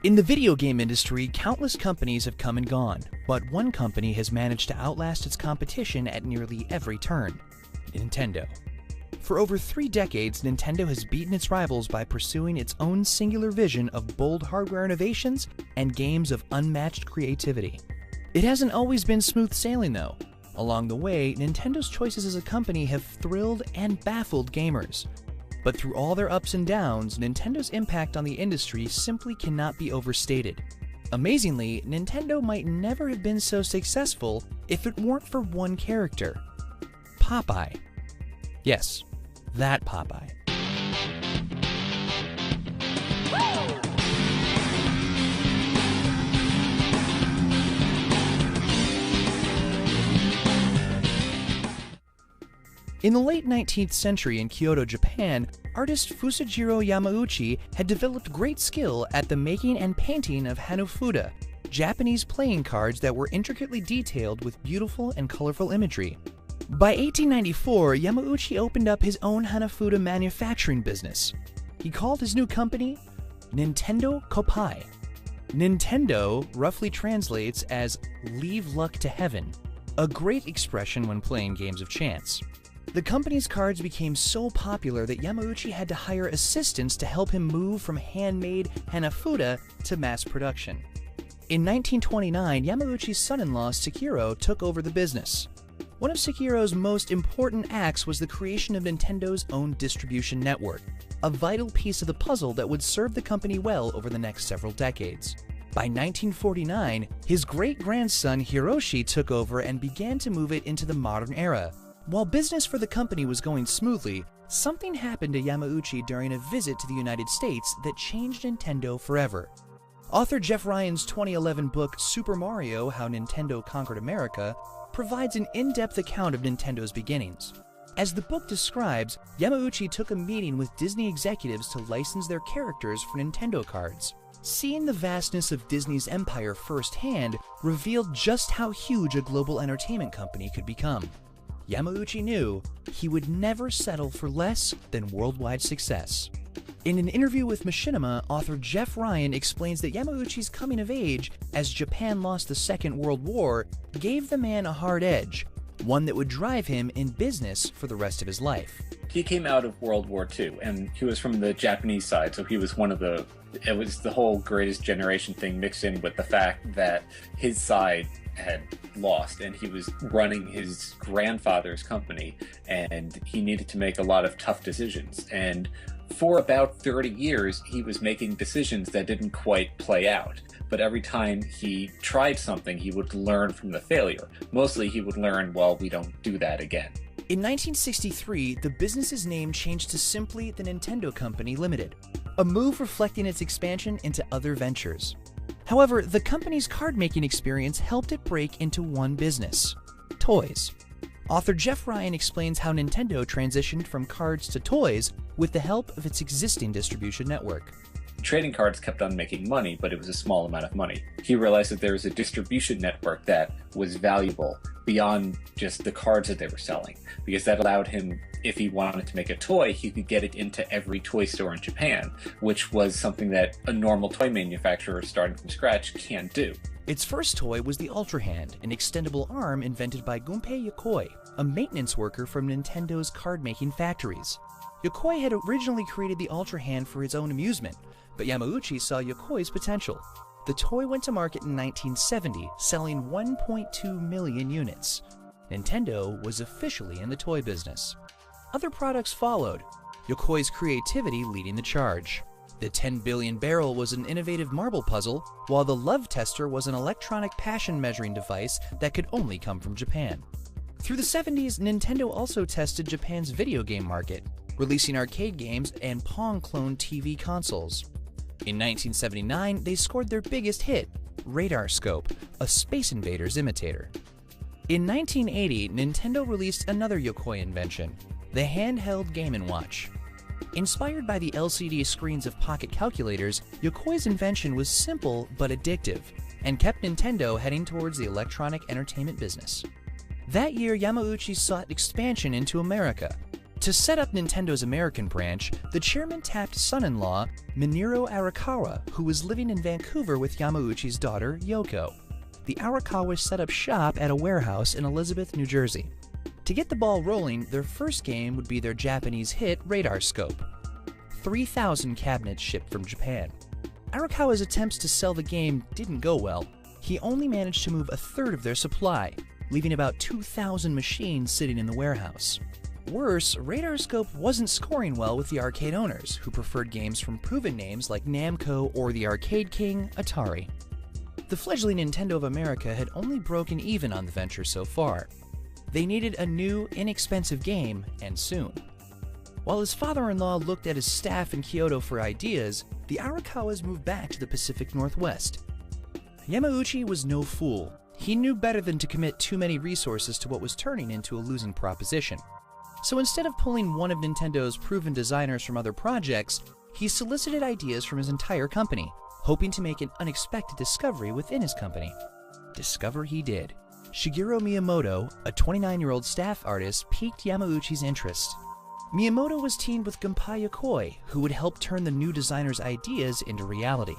In the video game industry, countless companies have come and gone, but one company has managed to outlast its competition at nearly every turn: Nintendo. For over 3 decades, Nintendo has beaten its rivals by pursuing its own singular vision of bold hardware innovations and games of unmatched creativity. It hasn't always been smooth sailing though. Along the way, Nintendo's choices as a company have thrilled and baffled gamers. But through all their ups and downs, Nintendo's impact on the industry simply cannot be overstated. Amazingly, Nintendo might never have been so successful if it weren't for one character: Popeye. Yes, that Popeye. In the late 19th century in Kyoto, Japan, artist Fusajiro Yamauchi had developed great skill at the making and painting of Hanafuda, Japanese playing cards that were intricately detailed with beautiful and colorful imagery. By 1894, Yamauchi opened up his own Hanafuda manufacturing business. He called his new company Nintendo Koppai. Nintendo roughly translates as "leave luck to heaven," a great expression when playing games of chance. The company's cards became so popular that Yamauchi had to hire assistants to help him move from handmade Hanafuda to mass production. In 1929, Yamauchi's son-in-law Sekiro took over the business. One of Sekiro's most important acts was the creation of Nintendo's own distribution network, a vital piece of the puzzle that would serve the company well over the next several decades. By 1949, his great-grandson Hiroshi took over and began to move it into the modern era. While business for the company was going smoothly, something happened to Yamauchi during a visit to the United States that changed Nintendo forever. Author Jeff Ryan's 2011 book Super Mario: How Nintendo Conquered America provides an in-depth account of Nintendo's beginnings. As the book describes, Yamauchi took a meeting with Disney executives to license their characters for Nintendo cards. Seeing the vastness of Disney's empire firsthand revealed just how huge a global entertainment company could become. Yamauchi knew he would never settle for less than worldwide success. In an interview with Machinama, author Jeff Ryan explains that Yamauchi's coming of age as Japan lost the Second World War gave the man a hard edge, one that would drive him in business for the rest of his life. He came out of World War II, and he was from the Japanese side, so he was it was the whole greatest generation thing mixed in with the fact that his side had lost and he was running his grandfather's company, and he needed to make a lot of tough decisions. And for about 30 years, he was making decisions that didn't quite play out. But every time he tried something, he would learn from the failure. Mostly he would learn, well, we don't do that again. In 1963, the business's name changed to simply the Nintendo Company Limited, a move reflecting its expansion into other ventures. However, the company's card-making experience helped it break into one business: toys. Author Jeff Ryan explains how Nintendo transitioned from cards to toys with the help of its existing distribution network. Trading cards kept on making money, but it was a small amount of money. He realized that there was a distribution network that was valuable beyond just the cards that they were selling, because that allowed him, if he wanted to make a toy, he could get it into every toy store in Japan, which was something that a normal toy manufacturer starting from scratch can't do. Its first toy was the Ultra Hand, an extendable arm invented by Gunpei Yokoi, a maintenance worker from Nintendo's card-making factories. Yokoi had originally created the Ultra Hand for his own amusement, but Yamauchi saw Yokoi's potential. The toy went to market in 1970, selling 1.2 million units. Nintendo was officially in the toy business. Other products followed, Yokoi's creativity leading the charge. The 10 billion barrel was an innovative marble puzzle, while the Love Tester was an electronic passion measuring device that could only come from Japan. Through the 70s, Nintendo also tested Japan's video game market, releasing arcade games and Pong-cloned TV consoles. In 1979, they scored their biggest hit, Radar Scope, a Space Invaders imitator. In 1980, Nintendo released another Yokoi invention, the handheld Game & Watch. Inspired by the LCD screens of pocket calculators, Yokoi's invention was simple but addictive, and kept Nintendo heading towards the electronic entertainment business. That year, Yamauchi sought expansion into America. To set up Nintendo's American branch, the chairman tapped son-in-law Minoru Arakawa, who was living in Vancouver with Yamauchi's daughter, Yoko. The Arakawas set up shop at a warehouse in Elizabeth, New Jersey. To get the ball rolling, their first game would be their Japanese hit, Radar Scope. 3,000 cabinets shipped from Japan. Arakawa's attempts to sell the game didn't go well. He only managed to move a third of their supply, leaving about 2,000 machines sitting in the warehouse. Worse, Radar Scope wasn't scoring well with the arcade owners, who preferred games from proven names like Namco or the Arcade King, Atari. The fledgling Nintendo of America had only broken even on the venture so far. They needed a new, inexpensive game, and soon. While his father-in-law looked at his staff in Kyoto for ideas, the Arakawas moved back to the Pacific Northwest. Yamauchi was no fool. He knew better than to commit too many resources to what was turning into a losing proposition. So instead of pulling one of Nintendo's proven designers from other projects, he solicited ideas from his entire company, hoping to make an unexpected discovery within his company. Discover he did. Shigeru Miyamoto, a 29-year-old staff artist, piqued Yamauchi's interest. Miyamoto was teamed with Gunpei Yokoi, who would help turn the new designer's ideas into reality.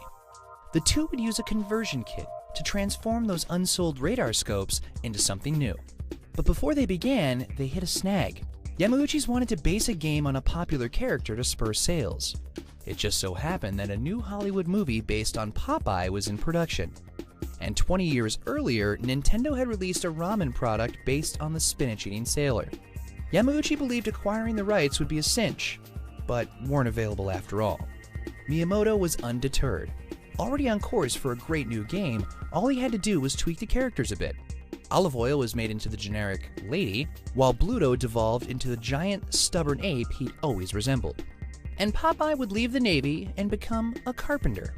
The two would use a conversion kit to transform those unsold radar scopes into something new. But before they began, they hit a snag. Yamauchi's wanted to base a game on a popular character to spur sales. It just so happened that a new Hollywood movie based on Popeye was in production. And 20 years earlier, Nintendo had released a ramen product based on the spinach-eating sailor. Yamauchi believed acquiring the rights would be a cinch, but weren't available after all. Miyamoto was undeterred. Already on course for a great new game, all he had to do was tweak the characters a bit. Olive Oil was made into the generic lady, while Bluto devolved into the giant, stubborn ape he'd always resembled. And Popeye would leave the Navy and become a carpenter.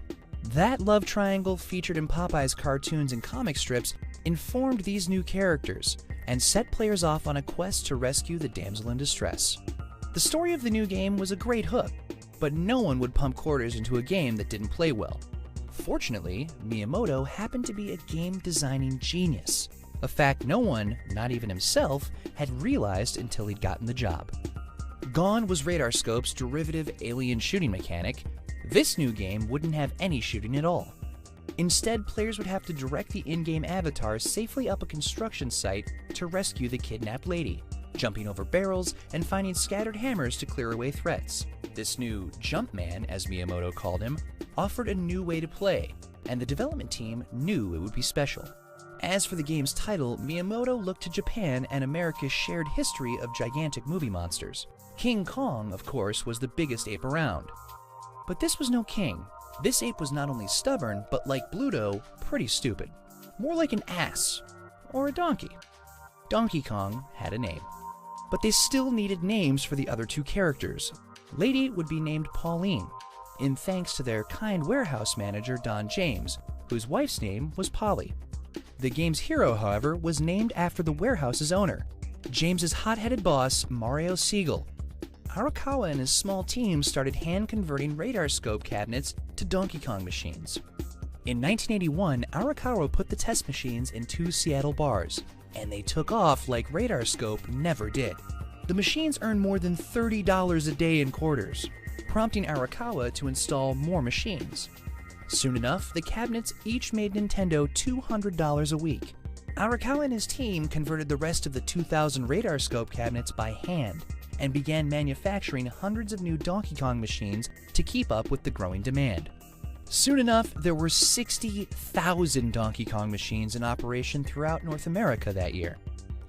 That love triangle featured in Popeye's cartoons and comic strips informed these new characters and set players off on a quest to rescue the damsel in distress. The story of the new game was a great hook, but no one would pump quarters into a game that didn't play well. Fortunately, Miyamoto happened to be a game designing genius, a fact no one, not even himself, had realized until he'd gotten the job. Gone was Radar Scope's derivative alien shooting mechanic. This new game wouldn't have any shooting at all. Instead, players would have to direct the in-game avatars safely up a construction site to rescue the kidnapped lady, jumping over barrels and finding scattered hammers to clear away threats. This new Jumpman, as Miyamoto called him, offered a new way to play, and the development team knew it would be special. As for the game's title, Miyamoto looked to Japan and America's shared history of gigantic movie monsters. King Kong, of course, was the biggest ape around. But this was no king. This ape was not only stubborn, but like Bluto, pretty stupid. More like an ass. Or a donkey. Donkey Kong had a name. But they still needed names for the other two characters. Lady would be named Pauline, in thanks to their kind warehouse manager Don James, whose wife's name was Polly. The game's hero, however, was named after the warehouse's owner, James's hot-headed boss, Mario Siegel. Arakawa and his small team started hand-converting radar scope cabinets to Donkey Kong machines. In 1981, Arakawa put the test machines in 2 Seattle bars, and they took off like Radar Scope never did. The machines earned more than $30 a day in quarters, prompting Arakawa to install more machines. Soon enough, the cabinets each made Nintendo $200 a week. Arakawa and his team converted the rest of the 2,000 Radar Scope cabinets by hand and began manufacturing hundreds of new Donkey Kong machines to keep up with the growing demand. Soon enough, there were 60,000 Donkey Kong machines in operation throughout North America that year.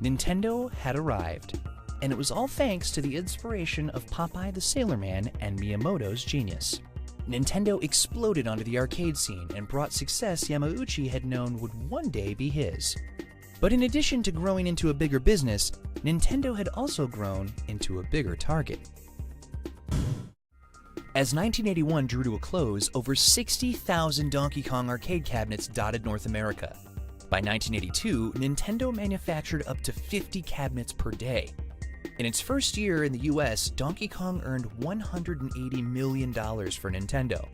Nintendo had arrived, and it was all thanks to the inspiration of Popeye the Sailor Man and Miyamoto's genius. Nintendo exploded onto the arcade scene and brought success Yamauchi had known would one day be his. But in addition to growing into a bigger business, Nintendo had also grown into a bigger target. As 1981 drew to a close, over 60,000 Donkey Kong arcade cabinets dotted North America. By 1982, Nintendo manufactured up to 50 cabinets per day. In its first year in the US, Donkey Kong earned $180 million for Nintendo.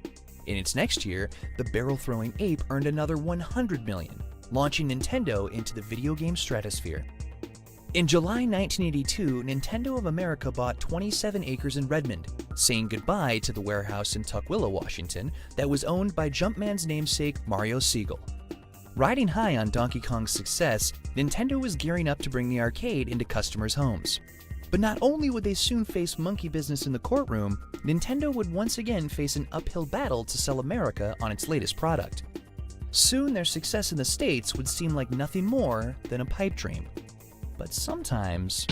In its next year, the barrel-throwing ape earned another $100 million, launching Nintendo into the video game stratosphere. In July 1982, Nintendo of America bought 27 acres in Redmond, saying goodbye to the warehouse in Tukwila, Washington, that was owned by Jumpman's namesake Mario Siegel. Riding high on Donkey Kong's success, Nintendo was gearing up to bring the arcade into customers' homes. But not only would they soon face monkey business in the courtroom, Nintendo would once again face an uphill battle to sell America on its latest product. Soon their success in the States would seem like nothing more than a pipe dream. But sometimes...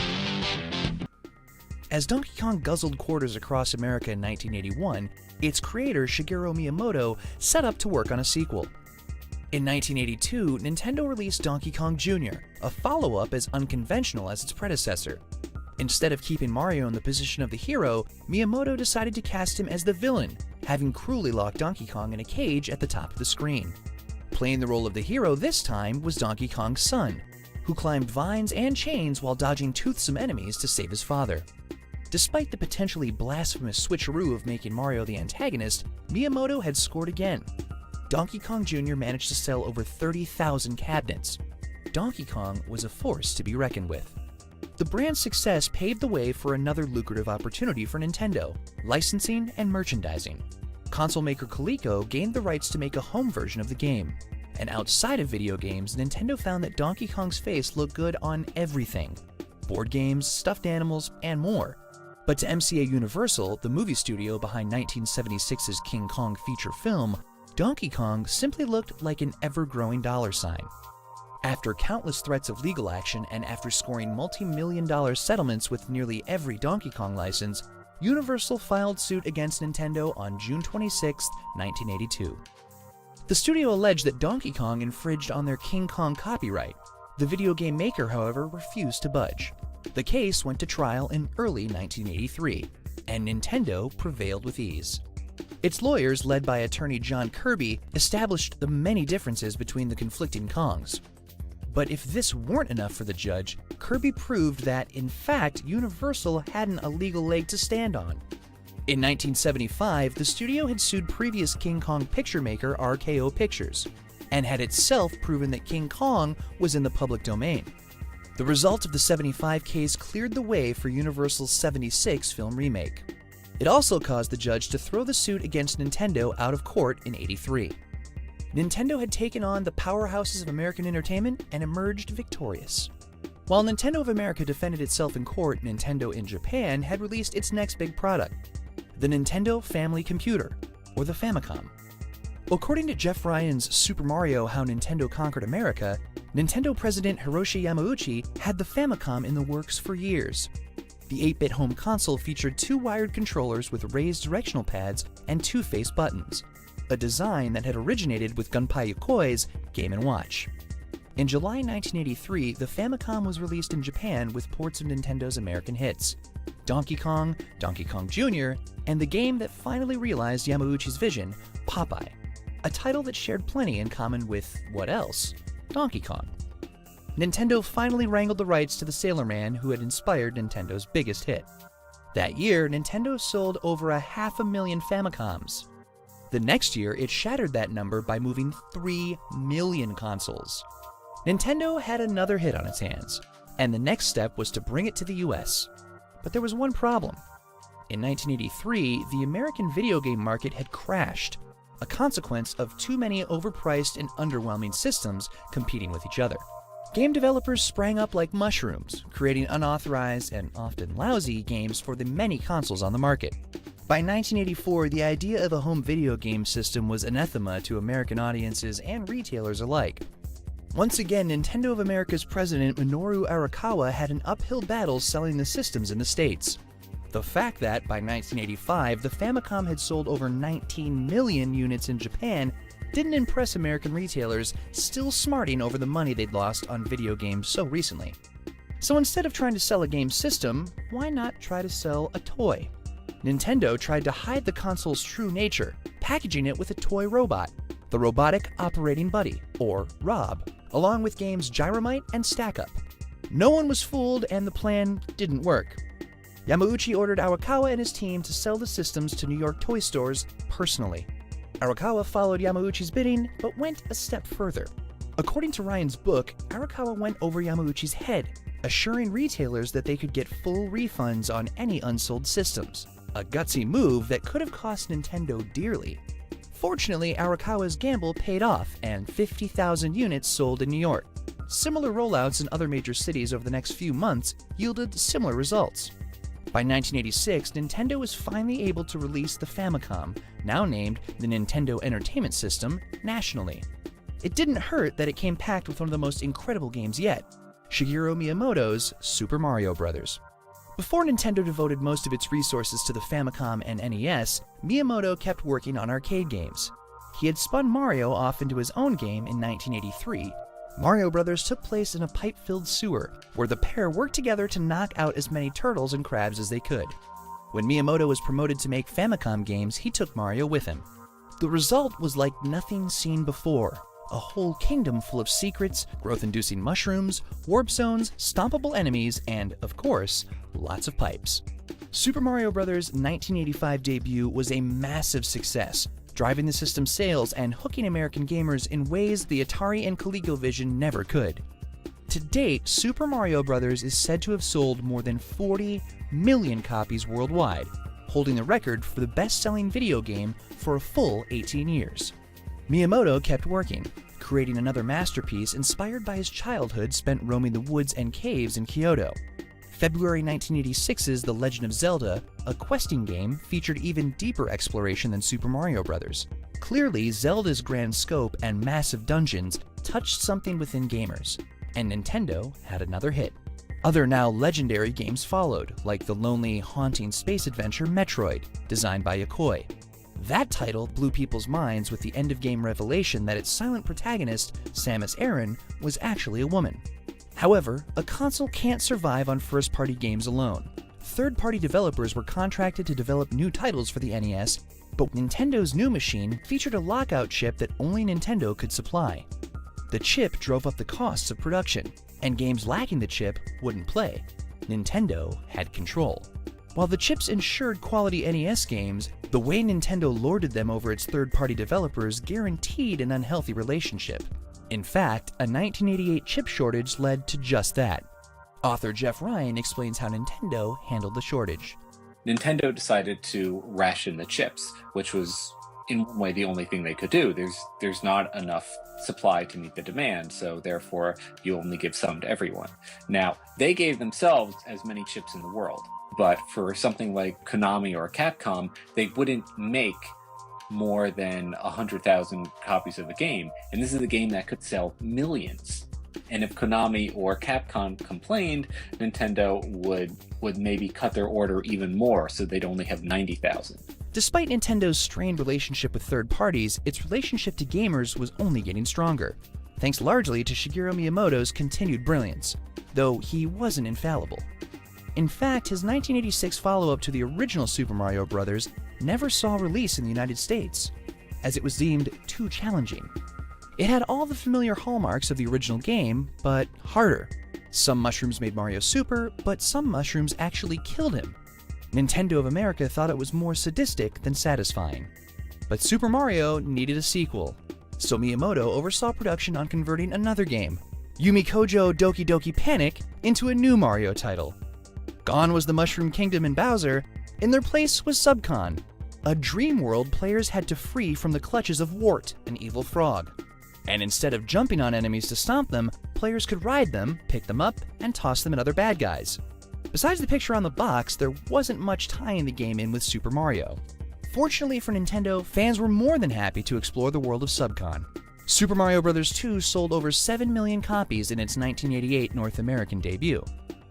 As Donkey Kong guzzled quarters across America in 1981, its creator Shigeru Miyamoto set up to work on a sequel. In 1982, Nintendo released Donkey Kong Jr., a follow-up as unconventional as its predecessor. Instead of keeping Mario in the position of the hero, Miyamoto decided to cast him as the villain, having cruelly locked Donkey Kong in a cage at the top of the screen. Playing the role of the hero this time was Donkey Kong's son, who climbed vines and chains while dodging toothsome enemies to save his father. Despite the potentially blasphemous switcheroo of making Mario the antagonist, Miyamoto had scored again. Donkey Kong Jr. managed to sell over 30,000 cabinets. Donkey Kong was a force to be reckoned with. The brand's success paved the way for another lucrative opportunity for Nintendo: licensing and merchandising. Console maker Coleco gained the rights to make a home version of the game. And outside of video games, Nintendo found that Donkey Kong's face looked good on everything: board games, stuffed animals, and more. But to MCA Universal, the movie studio behind 1976's King Kong feature film, Donkey Kong simply looked like an ever-growing dollar sign. After countless threats of legal action and after scoring multi-million-dollar settlements with nearly every Donkey Kong license, Universal filed suit against Nintendo on June 26, 1982. The studio alleged that Donkey Kong infringed on their King Kong copyright. The video game maker, however, refused to budge. The case went to trial in early 1983, and Nintendo prevailed with ease. Its lawyers, led by attorney John Kirby, established the many differences between the conflicting Kongs. But if this weren't enough for the judge, Kirby proved that, in fact, Universal hadn't a legal leg to stand on. In 1975, the studio had sued previous King Kong picture maker RKO Pictures, and had itself proven that King Kong was in the public domain. The result of the 75 case cleared the way for Universal's 76 film remake. It also caused the judge to throw the suit against Nintendo out of court in '83. Nintendo had taken on the powerhouses of American entertainment and emerged victorious. While Nintendo of America defended itself in court, Nintendo in Japan had released its next big product: the Nintendo Family Computer, or the Famicom. According to Jeff Ryan's Super Mario: How Nintendo Conquered America, Nintendo president Hiroshi Yamauchi had the Famicom in the works for years. The 8-bit home console featured two wired controllers with raised directional pads and two-face buttons, a design that had originated with Gunpei Yokoi's Game & Watch. In July 1983, the Famicom was released in Japan with ports of Nintendo's American hits: Donkey Kong, Donkey Kong Jr., and the game that finally realized Yamauchi's vision, Popeye, a title that shared plenty in common with, what else? Donkey Kong. Nintendo finally wrangled the rights to the Sailor Man who had inspired Nintendo's biggest hit. That year, Nintendo sold over 500,000 Famicoms. The next year, it shattered that number by moving 3 million consoles. Nintendo had another hit on its hands, and the next step was to bring it to the US. But there was one problem. In 1983, the American video game market had crashed, a consequence of too many overpriced and underwhelming systems competing with each other. Game developers sprang up like mushrooms, creating unauthorized and often lousy games for the many consoles on the market. By 1984, the idea of a home video game system was anathema to American audiences and retailers alike. Once again, Nintendo of America's president Minoru Arakawa had an uphill battle selling the systems in the States. The fact that, by 1985, the Famicom had sold over 19 million units in Japan didn't impress American retailers, still smarting over the money they'd lost on video games so recently. So instead of trying to sell a game system, why not try to sell a toy? Nintendo tried to hide the console's true nature, packaging it with a toy robot, the Robotic Operating Buddy, or ROB, along with games Gyromite and Stack Up. No one was fooled, and the plan didn't work. Yamauchi ordered Arakawa and his team to sell the systems to New York toy stores personally. Arakawa followed Yamauchi's bidding, but went a step further. According to Ryan's book, Arakawa went over Yamauchi's head, assuring retailers that they could get full refunds on any unsold systems. A gutsy move that could have cost Nintendo dearly. Fortunately, Arakawa's gamble paid off, and 50,000 units sold in New York. Similar rollouts in other major cities over the next few months yielded similar results. By 1986, Nintendo was finally able to release the Famicom, now named the Nintendo Entertainment System, nationally. It didn't hurt that it came packed with one of the most incredible games yet, Shigeru Miyamoto's Super Mario Bros. Before Nintendo devoted most of its resources to the Famicom and NES, Miyamoto kept working on arcade games. He had spun Mario off into his own game in 1983. Mario Bros. Took place in a pipe-filled sewer, where the pair worked together to knock out as many turtles and crabs as they could. When Miyamoto was promoted to make Famicom games, he took Mario with him. The result was like nothing seen before. A whole kingdom full of secrets, growth-inducing mushrooms, warp zones, stompable enemies, and, of course, lots of pipes. Super Mario Bros.' 1985 debut was a massive success, driving the system's sales and hooking American gamers in ways the Atari and ColecoVision never could. To date, Super Mario Bros. Is said to have sold more than 40 million copies worldwide, holding the record for the best-selling video game for a full 18 years. Miyamoto kept working, creating another masterpiece inspired by his childhood spent roaming the woods and caves in Kyoto. February 1986's The Legend of Zelda, a questing game, featured even deeper exploration than Super Mario Bros. Clearly, Zelda's grand scope and massive dungeons touched something within gamers, and Nintendo had another hit. Other now legendary games followed, like the lonely, haunting space adventure Metroid, designed by Yokoi. That title blew people's minds with the end-of-game revelation that its silent protagonist, Samus Aran, was actually a woman. However, a console can't survive on first-party games alone. Third-party developers were contracted to develop new titles for the NES, but Nintendo's new machine featured a lockout chip that only Nintendo could supply. The chip drove up the costs of production, and games lacking the chip wouldn't play. Nintendo had control. While the chips ensured quality NES games, the way Nintendo lorded them over its third-party developers guaranteed an unhealthy relationship. In fact, a 1988 chip shortage led to just that. Author Jeff Ryan explains how Nintendo handled the shortage. Nintendo decided to ration the chips, which was in one way the only thing they could do. There's not enough supply to meet the demand, so therefore you only give some to everyone. Now, they gave themselves as many chips in the world. But for something like Konami or Capcom, they wouldn't make more than 100,000 copies of a game. And this is a game that could sell millions. And if Konami or Capcom complained, Nintendo would maybe cut their order even more, so they'd only have 90,000. Despite Nintendo's strained relationship with third parties, its relationship to gamers was only getting stronger, thanks largely to Shigeru Miyamoto's continued brilliance, though he wasn't infallible. In fact, his 1986 follow-up to the original Super Mario Bros. Never saw release in the United States, as it was deemed too challenging. It had all the familiar hallmarks of the original game, but harder. Some mushrooms made Mario super, but some mushrooms actually killed him. Nintendo of America thought it was more sadistic than satisfying. But Super Mario needed a sequel, so Miyamoto oversaw production on converting another game, Yumi Kojo Doki Doki Panic, into a new Mario title. Gone was the Mushroom Kingdom and Bowser. In their place was Subcon, a dream world players had to free from the clutches of Wart, an evil frog. And instead of jumping on enemies to stomp them, players could ride them, pick them up, and toss them at other bad guys. Besides the picture on the box, there wasn't much tying the game in with Super Mario. Fortunately for Nintendo, fans were more than happy to explore the world of Subcon. Super Mario Bros. 2 sold over 7 million copies in its 1988 North American debut.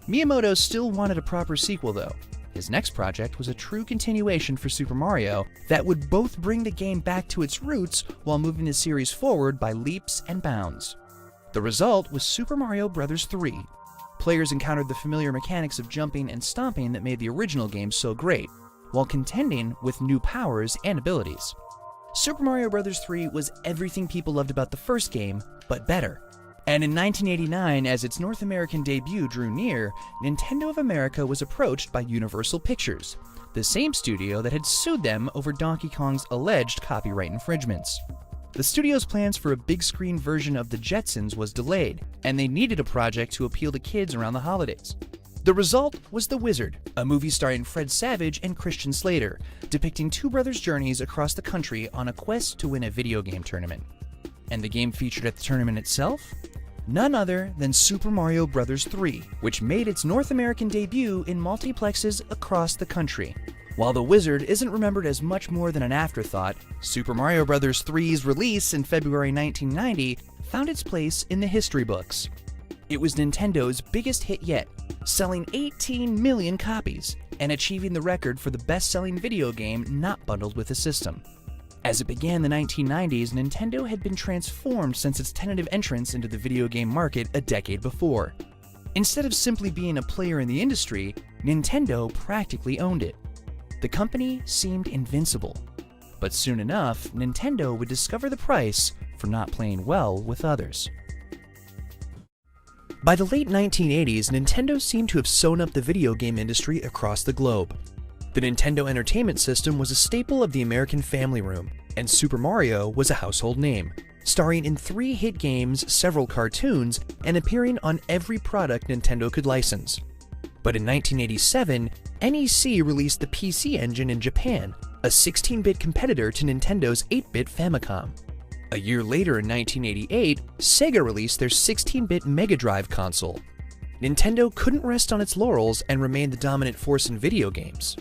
Miyamoto still wanted a proper sequel, though. His next project was a true continuation for Super Mario that would both bring the game back to its roots while moving the series forward by leaps and bounds. The result was Super Mario Bros. 3. Players encountered the familiar mechanics of jumping and stomping that made the original game so great, while contending with new powers and abilities. Super Mario Bros. 3 was everything people loved about the first game, but better. And in 1989, as its North American debut drew near, Nintendo of America was approached by Universal Pictures, the same studio that had sued them over Donkey Kong's alleged copyright infringements. The studio's plans for a big screen version of the Jetsons was delayed, and they needed a project to appeal to kids around the holidays. The result was The Wizard, a movie starring Fred Savage and Christian Slater, depicting two brothers' journeys across the country on a quest to win a video game tournament. And the game featured at the tournament itself? None other than Super Mario Bros. 3, which made its North American debut in multiplexes across the country. While The Wizard isn't remembered as much more than an afterthought, Super Mario Bros. 3's release in February 1990 found its place in the history books. It was Nintendo's biggest hit yet, selling 18 million copies and achieving the record for the best-selling video game not bundled with a system. As it began the 1990s, Nintendo had been transformed since its tentative entrance into the video game market a decade before. Instead of simply being a player in the industry, Nintendo practically owned it. The company seemed invincible, but soon enough, Nintendo would discover the price for not playing well with others. By the late 1980s, Nintendo seemed to have sewn up the video game industry across the globe. The Nintendo Entertainment System was a staple of the American family room, and Super Mario was a household name, starring in 3 hit games, several cartoons, and appearing on every product Nintendo could license. But in 1987, NEC released the PC Engine in Japan, a 16-bit competitor to Nintendo's 8-bit Famicom. A year later in 1988, Sega released their 16-bit Mega Drive console. Nintendo couldn't rest on its laurels and remained the dominant force in video games.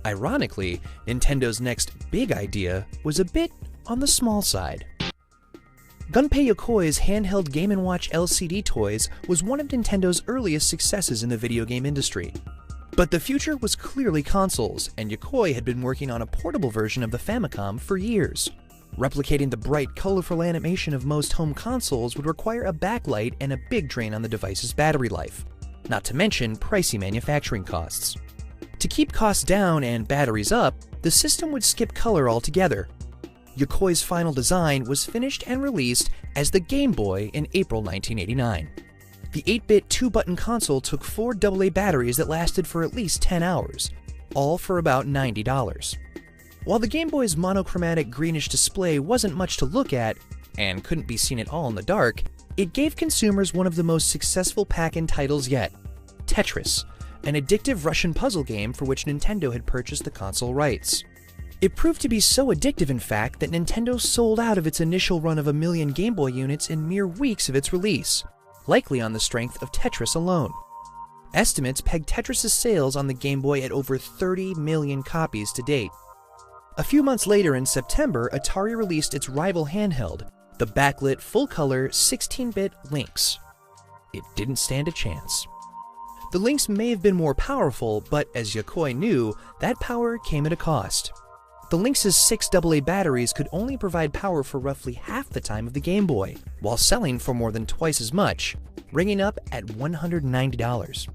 Ironically, Nintendo's next big idea was a bit on the small side. Gunpei Yokoi's handheld Game & Watch LCD toys was one of Nintendo's earliest successes in the video game industry. But the future was clearly consoles, and Yokoi had been working on a portable version of the Famicom for years. Replicating the bright, colorful animation of most home consoles would require a backlight and a big drain on the device's battery life, not to mention pricey manufacturing costs. To keep costs down and batteries up, the system would skip color altogether. Yokoi's final design was finished and released as the Game Boy in April 1989. The 8-bit 2-button console took 4 AA batteries that lasted for at least 10 hours, all for about $90. While the Game Boy's monochromatic greenish display wasn't much to look at, and couldn't be seen at all in the dark, it gave consumers one of the most successful pack-in titles yet, Tetris, an addictive Russian puzzle game for which Nintendo had purchased the console rights. It proved to be so addictive, in fact, that Nintendo sold out of its initial run of 1 million Game Boy units in mere weeks of its release, likely on the strength of Tetris alone. Estimates pegged Tetris' sales on the Game Boy at over 30 million copies to date. A few months later in September, Atari released its rival handheld, the backlit full-color 16-bit Lynx. It didn't stand a chance. The Lynx may have been more powerful, but as Yokoi knew, that power came at a cost. The Lynx's 6 AA batteries could only provide power for roughly half the time of the Game Boy, while selling for more than twice as much, ringing up at $190.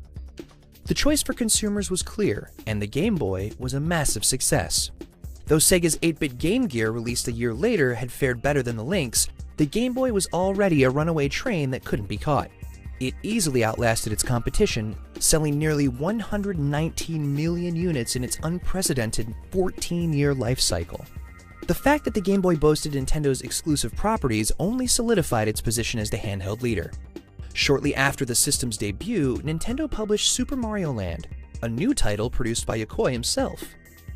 The choice for consumers was clear, and the Game Boy was a massive success. Though Sega's 8-bit Game Gear, released a year later, had fared better than the Lynx, the Game Boy was already a runaway train that couldn't be caught. It easily outlasted its competition, selling nearly 119 million units in its unprecedented 14-year life cycle. The fact that the Game Boy boasted Nintendo's exclusive properties only solidified its position as the handheld leader. Shortly after the system's debut, Nintendo published Super Mario Land, a new title produced by Yokoi himself.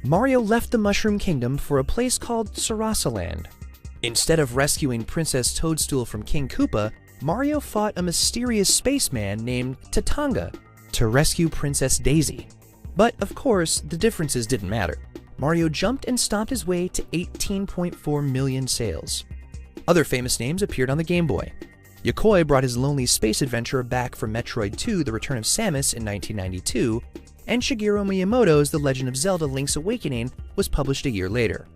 Mario left the Mushroom Kingdom for a place called Sarasa Land. Instead of rescuing Princess Toadstool from King Koopa, Mario fought a mysterious spaceman named Tatanga to rescue Princess Daisy. But of course, the differences didn't matter. Mario jumped and stomped his way to 18.4 million sales. Other famous names appeared on the Game Boy. Yokoi brought his lonely space adventure back for Metroid 2: The Return of Samus in 1992, and Shigeru Miyamoto's The Legend of Zelda: Link's Awakening was published a year later.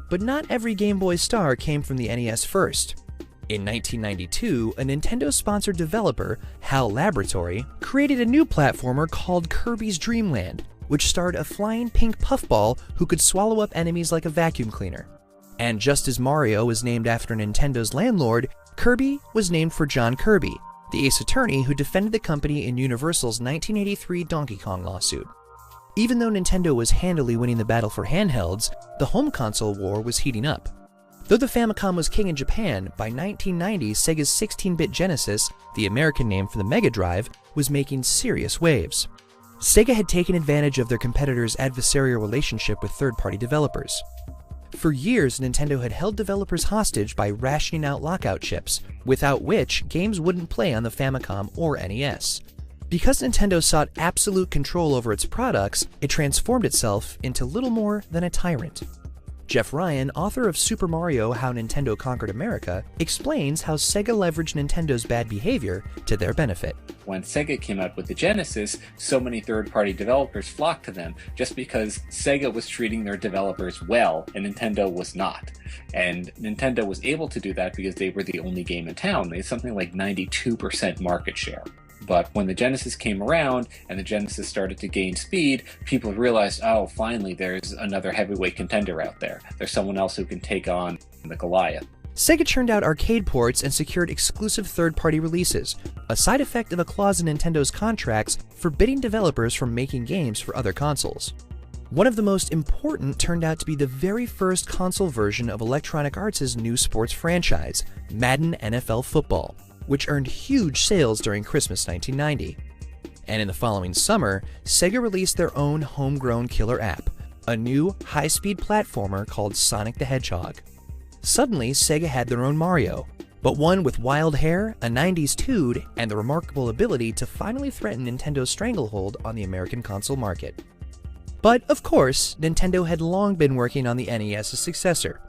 But not every Game Boy star came from the NES first. In 1992, a Nintendo-sponsored developer, HAL Laboratory, created a new platformer called Kirby's Dream Land, which starred a flying pink puffball who could swallow up enemies like a vacuum cleaner. And just as Mario was named after Nintendo's landlord, Kirby was named for John Kirby, the Ace Attorney who defended the company in Universal's 1983 Donkey Kong lawsuit. Even though Nintendo was handily winning the battle for handhelds, the home console war was heating up. Though the Famicom was king in Japan, by 1990 Sega's 16-bit Genesis, the American name for the Mega Drive, was making serious waves. Sega had taken advantage of their competitors' adversarial relationship with third-party developers. For years, Nintendo had held developers hostage by rationing out lockout chips, without which games wouldn't play on the Famicom or NES. Because Nintendo sought absolute control over its products, it transformed itself into little more than a tyrant. Jeff Ryan, author of Super Mario: How Nintendo Conquered America, explains how Sega leveraged Nintendo's bad behavior to their benefit. When Sega came out with the Genesis, so many third-party developers flocked to them just because Sega was treating their developers well and Nintendo was not. And Nintendo was able to do that because they were the only game in town. They had something like 92% market share. But when the Genesis came around and the Genesis started to gain speed, people realized, oh, finally there's another heavyweight contender out there. There's someone else who can take on the Goliath. Sega churned out arcade ports and secured exclusive third-party releases, a side effect of a clause in Nintendo's contracts forbidding developers from making games for other consoles. One of the most important turned out to be the very first console version of Electronic Arts' new sports franchise, Madden NFL Football, which earned huge sales during Christmas 1990. And in the following summer, Sega released their own homegrown killer app, a new high-speed platformer called Sonic the Hedgehog. Suddenly, Sega had their own Mario, but one with wild hair, a 90s tood, and the remarkable ability to finally threaten Nintendo's stranglehold on the American console market. But, of course, Nintendo had long been working on the NES's successor.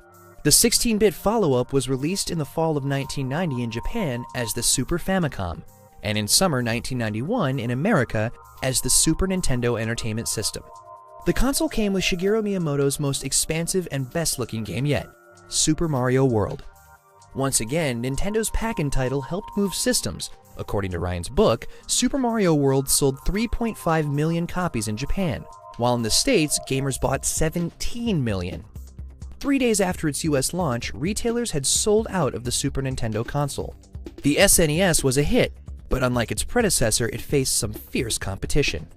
The 16-bit follow-up was released in the fall of 1990 in Japan as the Super Famicom, and in summer 1991 in America as the Super Nintendo Entertainment System. The console came with Shigeru Miyamoto's most expansive and best-looking game yet, Super Mario World. Once again, Nintendo's pack-in title helped move systems. According to Ryan's book, Super Mario World sold 3.5 million copies in Japan, while in the States, gamers bought 17 million. 3 days after its US launch, retailers had sold out of the Super Nintendo console. The SNES was a hit, but unlike its predecessor, it faced some fierce competition.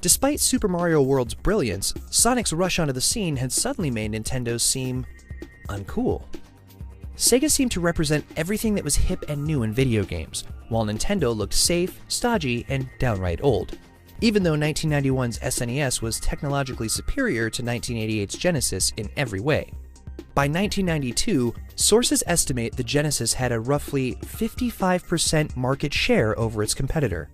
Despite Super Mario World's brilliance, Sonic's rush onto the scene had suddenly made Nintendo seem uncool. Sega seemed to represent everything that was hip and new in video games, while Nintendo looked safe, stodgy, and downright old. Even though 1991's SNES was technologically superior to 1988's Genesis in every way. By 1992, sources estimate the Genesis had a roughly 55% market share over its competitor.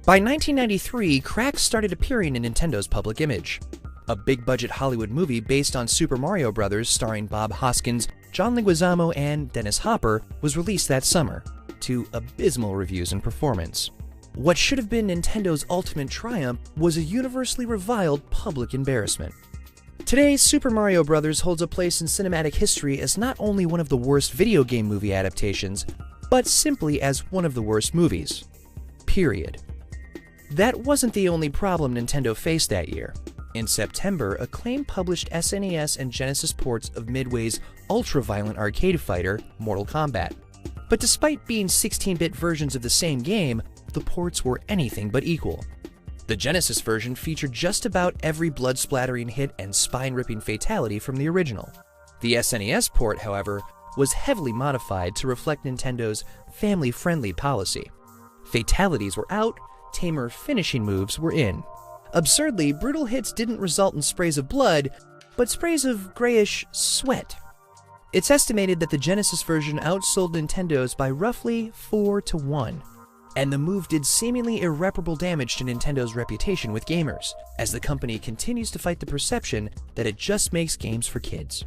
By 1993, cracks started appearing in Nintendo's public image. A big-budget Hollywood movie based on Super Mario Bros. Starring Bob Hoskins, John Leguizamo, and Dennis Hopper was released that summer, to abysmal reviews and performance. What should have been Nintendo's ultimate triumph was a universally reviled public embarrassment. Today, Super Mario Bros. Holds a place in cinematic history as not only one of the worst video game movie adaptations, but simply as one of the worst movies. Period. That wasn't the only problem Nintendo faced that year. In September, Acclaim published SNES and Genesis ports of Midway's ultra-violent arcade fighter, Mortal Kombat. But despite being 16-bit versions of the same game, the ports were anything but equal. The Genesis version featured just about every blood-splattering hit and spine-ripping fatality from the original. The SNES port, however, was heavily modified to reflect Nintendo's family-friendly policy. Fatalities were out, tamer finishing moves were in. Absurdly, brutal hits didn't result in sprays of blood, but sprays of grayish sweat. It's estimated that the Genesis version outsold Nintendo's by roughly 4-1. And the move did seemingly irreparable damage to Nintendo's reputation with gamers, as the company continues to fight the perception that it just makes games for kids.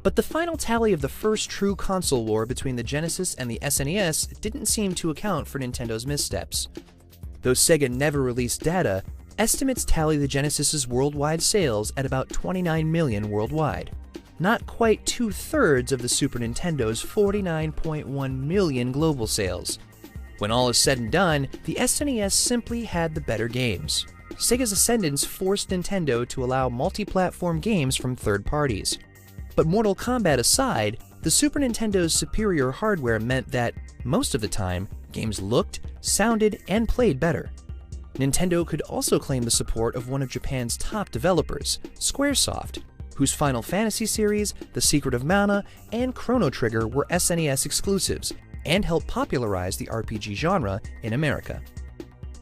But the final tally of the first true console war between the Genesis and the SNES didn't seem to account for Nintendo's missteps. Though Sega never released data, estimates tally the Genesis's worldwide sales at about 29 million worldwide, not quite 2/3 of the Super Nintendo's 49.1 million global sales. When all is said and done, the SNES simply had the better games. Sega's ascendance forced Nintendo to allow multi-platform games from third parties. But Mortal Kombat aside, the Super Nintendo's superior hardware meant that, most of the time, games looked, sounded, and played better. Nintendo could also claim the support of one of Japan's top developers, Squaresoft, whose Final Fantasy series, The Secret of Mana, and Chrono Trigger were SNES exclusives and helped popularize the RPG genre in America.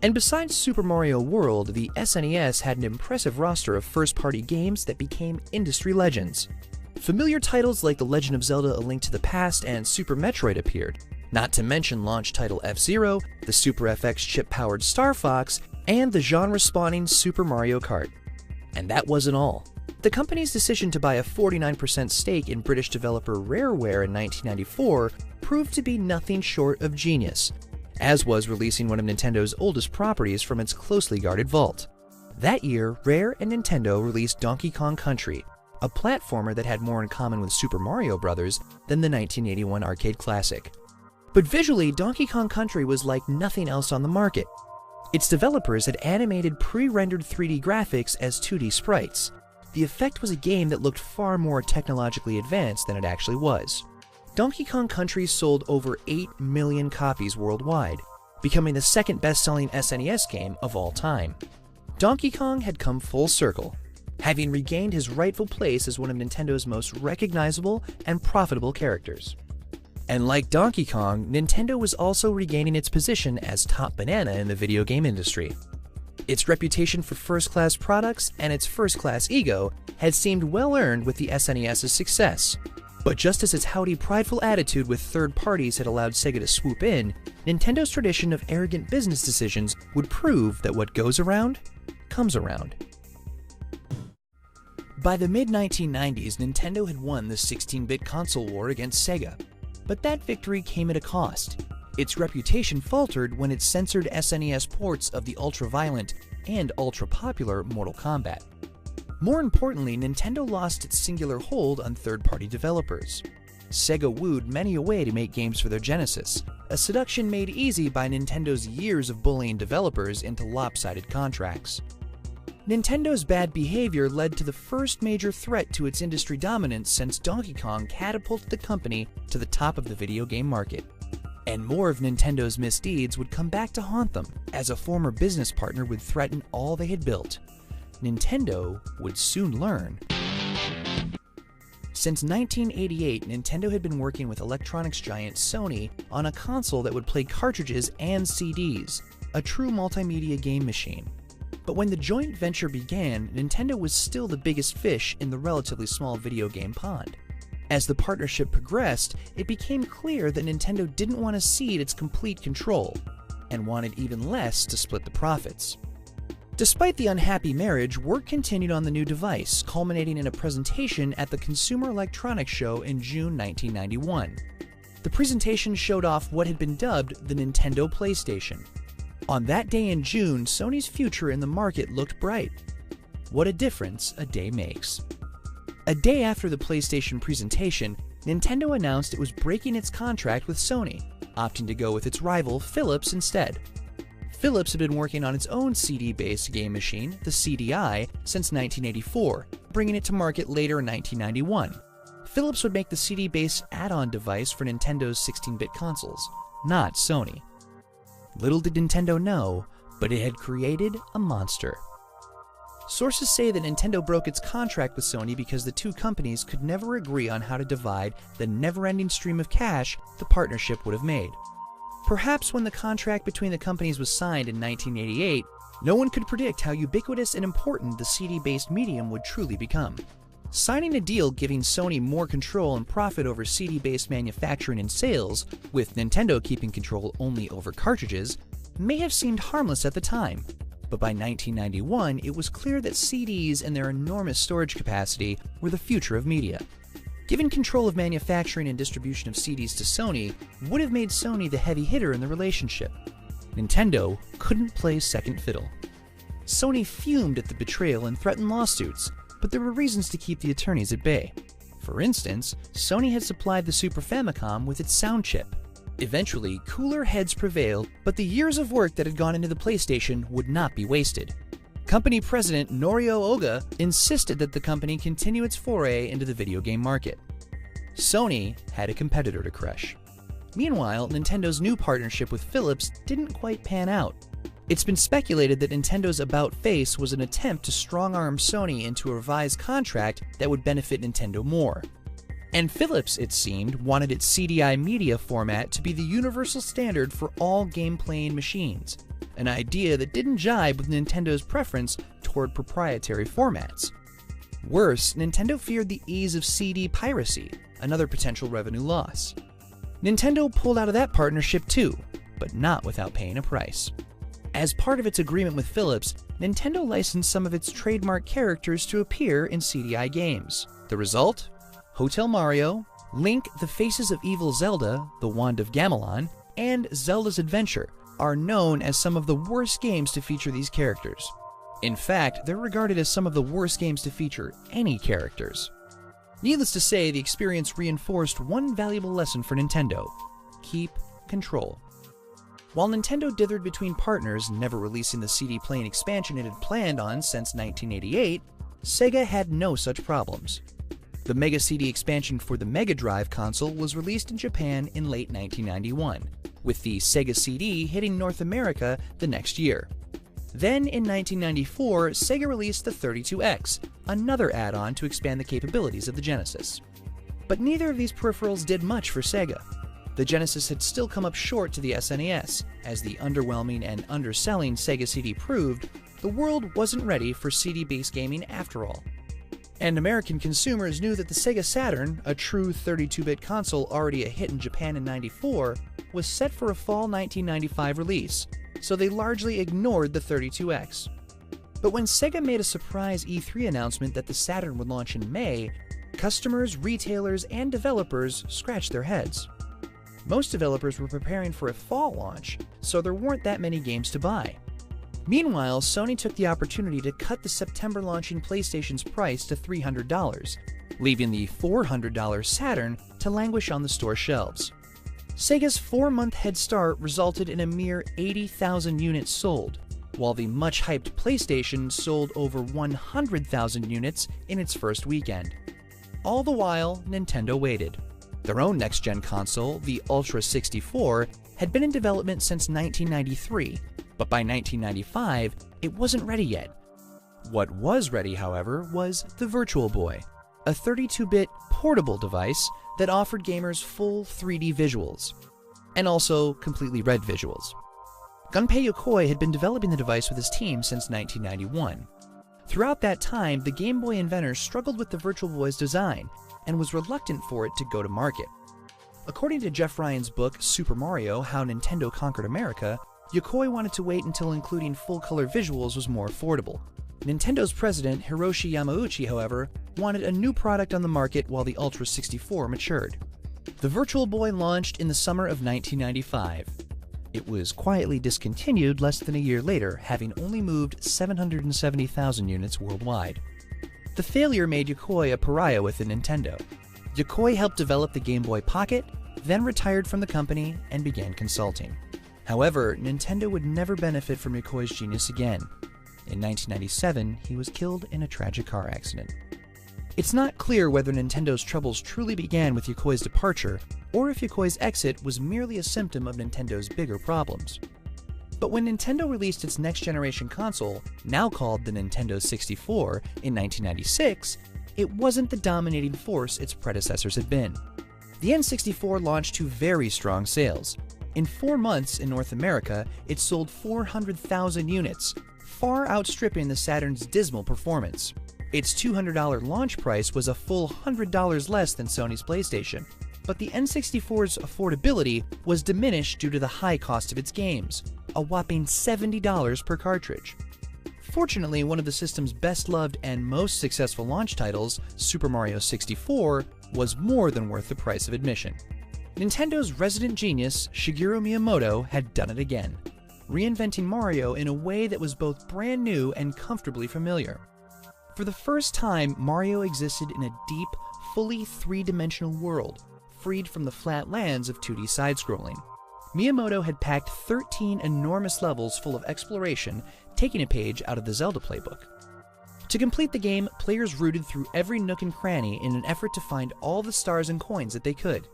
And besides Super Mario World, the SNES had an impressive roster of first-party games that became industry legends. Familiar titles like The Legend of Zelda: A Link to the Past and Super Metroid appeared, not to mention launch title F-Zero, the Super FX chip-powered Star Fox, and the genre-spawning Super Mario Kart. And that wasn't all. The company's decision to buy a 49% stake in British developer Rareware in 1994 proved to be nothing short of genius, as was releasing one of Nintendo's oldest properties from its closely guarded vault. That year, Rare and Nintendo released Donkey Kong Country, a platformer that had more in common with Super Mario Bros. Than the 1981 arcade classic. But visually, Donkey Kong Country was like nothing else on the market. Its developers had animated pre-rendered 3D graphics as 2D sprites. The effect was a game that looked far more technologically advanced than it actually was. Donkey Kong Country sold over 8 million copies worldwide, becoming the second best-selling SNES game of all time. Donkey Kong had come full circle, having regained his rightful place as one of Nintendo's most recognizable and profitable characters. And like Donkey Kong, Nintendo was also regaining its position as top banana in the video game industry. Its reputation for first-class products and its first-class ego had seemed well-earned with the SNES's success. But just as its haughty, prideful attitude with third parties had allowed Sega to swoop in, Nintendo's tradition of arrogant business decisions would prove that what goes around, comes around. By the mid-1990s, Nintendo had won the 16-bit console war against Sega. But that victory came at a cost. Its reputation faltered when it censored SNES ports of the ultra-violent and ultra-popular Mortal Kombat. More importantly, Nintendo lost its singular hold on third-party developers. Sega wooed many away to make games for their Genesis, a seduction made easy by Nintendo's years of bullying developers into lopsided contracts. Nintendo's bad behavior led to the first major threat to its industry dominance since Donkey Kong catapulted the company to the top of the video game market. And more of Nintendo's misdeeds would come back to haunt them, as a former business partner would threaten all they had built. Nintendo would soon learn. Since 1988, Nintendo had been working with electronics giant Sony on a console that would play cartridges and CDs, a true multimedia game machine. But when the joint venture began, Nintendo was still the biggest fish in the relatively small video game pond. As the partnership progressed, it became clear that Nintendo didn't want to cede its complete control, and wanted even less to split the profits. Despite the unhappy marriage, work continued on the new device, culminating in a presentation at the Consumer Electronics Show in June 1991. The presentation showed off what had been dubbed the Nintendo PlayStation. On that day in June, Sony's future in the market looked bright. What a difference a day makes. A day after the PlayStation presentation, Nintendo announced it was breaking its contract with Sony, opting to go with its rival Philips instead. Philips had been working on its own CD-based game machine, the CDI, since 1984, bringing it to market later in 1991. Philips would make the CD-based add-on device for Nintendo's 16-bit consoles, not Sony. Little did Nintendo know, but it had created a monster. Sources say that Nintendo broke its contract with Sony because the two companies could never agree on how to divide the never-ending stream of cash the partnership would have made. Perhaps when the contract between the companies was signed in 1988, no one could predict how ubiquitous and important the CD-based medium would truly become. Signing a deal giving Sony more control and profit over CD-based manufacturing and sales, with Nintendo keeping control only over cartridges, may have seemed harmless at the time. But by 1991, it was clear that CDs and their enormous storage capacity were the future of media. Giving control of manufacturing and distribution of CDs to Sony would have made Sony the heavy hitter in the relationship. Nintendo couldn't play second fiddle. Sony fumed at the betrayal and threatened lawsuits, but there were reasons to keep the attorneys at bay. For instance, Sony had supplied the Super Famicom with its sound chip. Eventually, cooler heads prevailed, but the years of work that had gone into the PlayStation would not be wasted. Company president Norio Oga insisted that the company continue its foray into the video game market. Sony had a competitor to crush. Meanwhile, Nintendo's new partnership with Philips didn't quite pan out. It's been speculated that Nintendo's about-face was an attempt to strong-arm Sony into a revised contract that would benefit Nintendo more. And Philips, it seemed, wanted its CDI media format to be the universal standard for all game-playing machines, an idea that didn't jibe with Nintendo's preference toward proprietary formats. Worse, Nintendo feared the ease of CD piracy, another potential revenue loss. Nintendo pulled out of that partnership too, but not without paying a price. As part of its agreement with Philips, Nintendo licensed some of its trademark characters to appear in CDI games. The result? Hotel Mario, Link, The Faces of Evil Zelda, The Wand of Gamelon, and Zelda's Adventure are known as some of the worst games to feature these characters. In fact, they're regarded as some of the worst games to feature any characters. Needless to say, the experience reinforced one valuable lesson for Nintendo: keep control. While Nintendo dithered between partners, never releasing the CD playing expansion it had planned on since 1988, Sega had no such problems. The Mega CD expansion for the Mega Drive console was released in Japan in late 1991, with the Sega CD hitting North America the next year. Then, in 1994, Sega released the 32X, another add-on to expand the capabilities of the Genesis. But neither of these peripherals did much for Sega. The Genesis had still come up short to the SNES, as the underwhelming and underselling Sega CD proved. The world wasn't ready for CD-based gaming after all. And American consumers knew that the Sega Saturn, a true 32-bit console already a hit in Japan in '94, was set for a fall 1995 release, so they largely ignored the 32X. But when Sega made a surprise E3 announcement that the Saturn would launch in May, customers, retailers, and developers scratched their heads. Most developers were preparing for a fall launch, so there weren't that many games to buy. Meanwhile, Sony took the opportunity to cut the September launching PlayStation's price to $300, leaving the $400 Saturn to languish on the store shelves. Sega's 4-month head start resulted in a mere 80,000 units sold, while the much-hyped PlayStation sold over 100,000 units in its first weekend. All the while, Nintendo waited. Their own next-gen console, the Ultra 64, had been in development since 1993, but by 1995, it wasn't ready yet. What was ready, however, was the Virtual Boy, a 32-bit portable device that offered gamers full 3D visuals, and also completely red visuals. Gunpei Yokoi had been developing the device with his team since 1991. Throughout that time, the Game Boy inventor struggled with the Virtual Boy's design and was reluctant for it to go to market. According to Jeff Ryan's book Super Mario: How Nintendo Conquered America, Yokoi wanted to wait until including full-color visuals was more affordable. Nintendo's president, Hiroshi Yamauchi, however, wanted a new product on the market while the Ultra 64 matured. The Virtual Boy launched in the summer of 1995. It was quietly discontinued less than a year later, having only moved 770,000 units worldwide. The failure made Yokoi a pariah within Nintendo. Yokoi helped develop the Game Boy Pocket, then retired from the company and began consulting. However, Nintendo would never benefit from Yokoi's genius again. In 1997, he was killed in a tragic car accident. It's not clear whether Nintendo's troubles truly began with Yokoi's departure, or if Yokoi's exit was merely a symptom of Nintendo's bigger problems. But when Nintendo released its next-generation console, now called the Nintendo 64, in 1996, it wasn't the dominating force its predecessors had been. The N64 launched to very strong sales. In 4 months in North America, it sold 400,000 units, far outstripping the Saturn's dismal performance. Its $200 launch price was a full $100 less than Sony's PlayStation, but the N64's affordability was diminished due to the high cost of its games, a whopping $70 per cartridge. Fortunately, one of the system's best-loved and most successful launch titles, Super Mario 64, was more than worth the price of admission. Nintendo's resident genius, Shigeru Miyamoto, had done it again, reinventing Mario in a way that was both brand new and comfortably familiar. For the first time, Mario existed in a deep, fully three-dimensional world, freed from the flat lands of 2D side-scrolling. Miyamoto had packed 13 enormous levels full of exploration, taking a page out of the Zelda playbook. To complete the game, players rooted through every nook and cranny in an effort to find all the stars and coins that they could.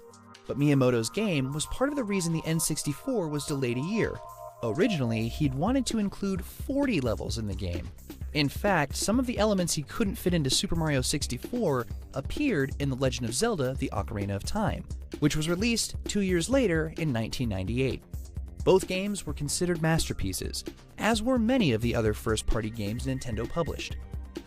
But Miyamoto's game was part of the reason the N64 was delayed a year, Originally, he'd wanted to include 40 levels in the game. In fact, some of the elements he couldn't fit into Super Mario 64 appeared in The Legend of Zelda: The Ocarina of Time, which was released 2 years later in 1998. Both games were considered masterpieces, as were many of the other first-party games Nintendo published.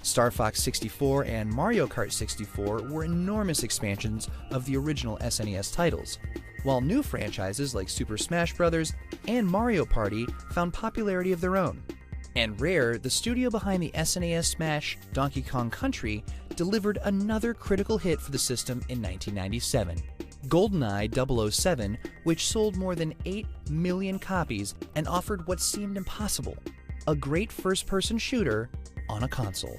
Star Fox 64 and Mario Kart 64 were enormous expansions of the original SNES titles, while new franchises like Super Smash Bros. And Mario Party found popularity of their own. And Rare, the studio behind the SNES smash Donkey Kong Country, delivered another critical hit for the system in 1997. GoldenEye 007, which sold more than 8 million copies and offered what seemed impossible: a great first-person shooter on a console.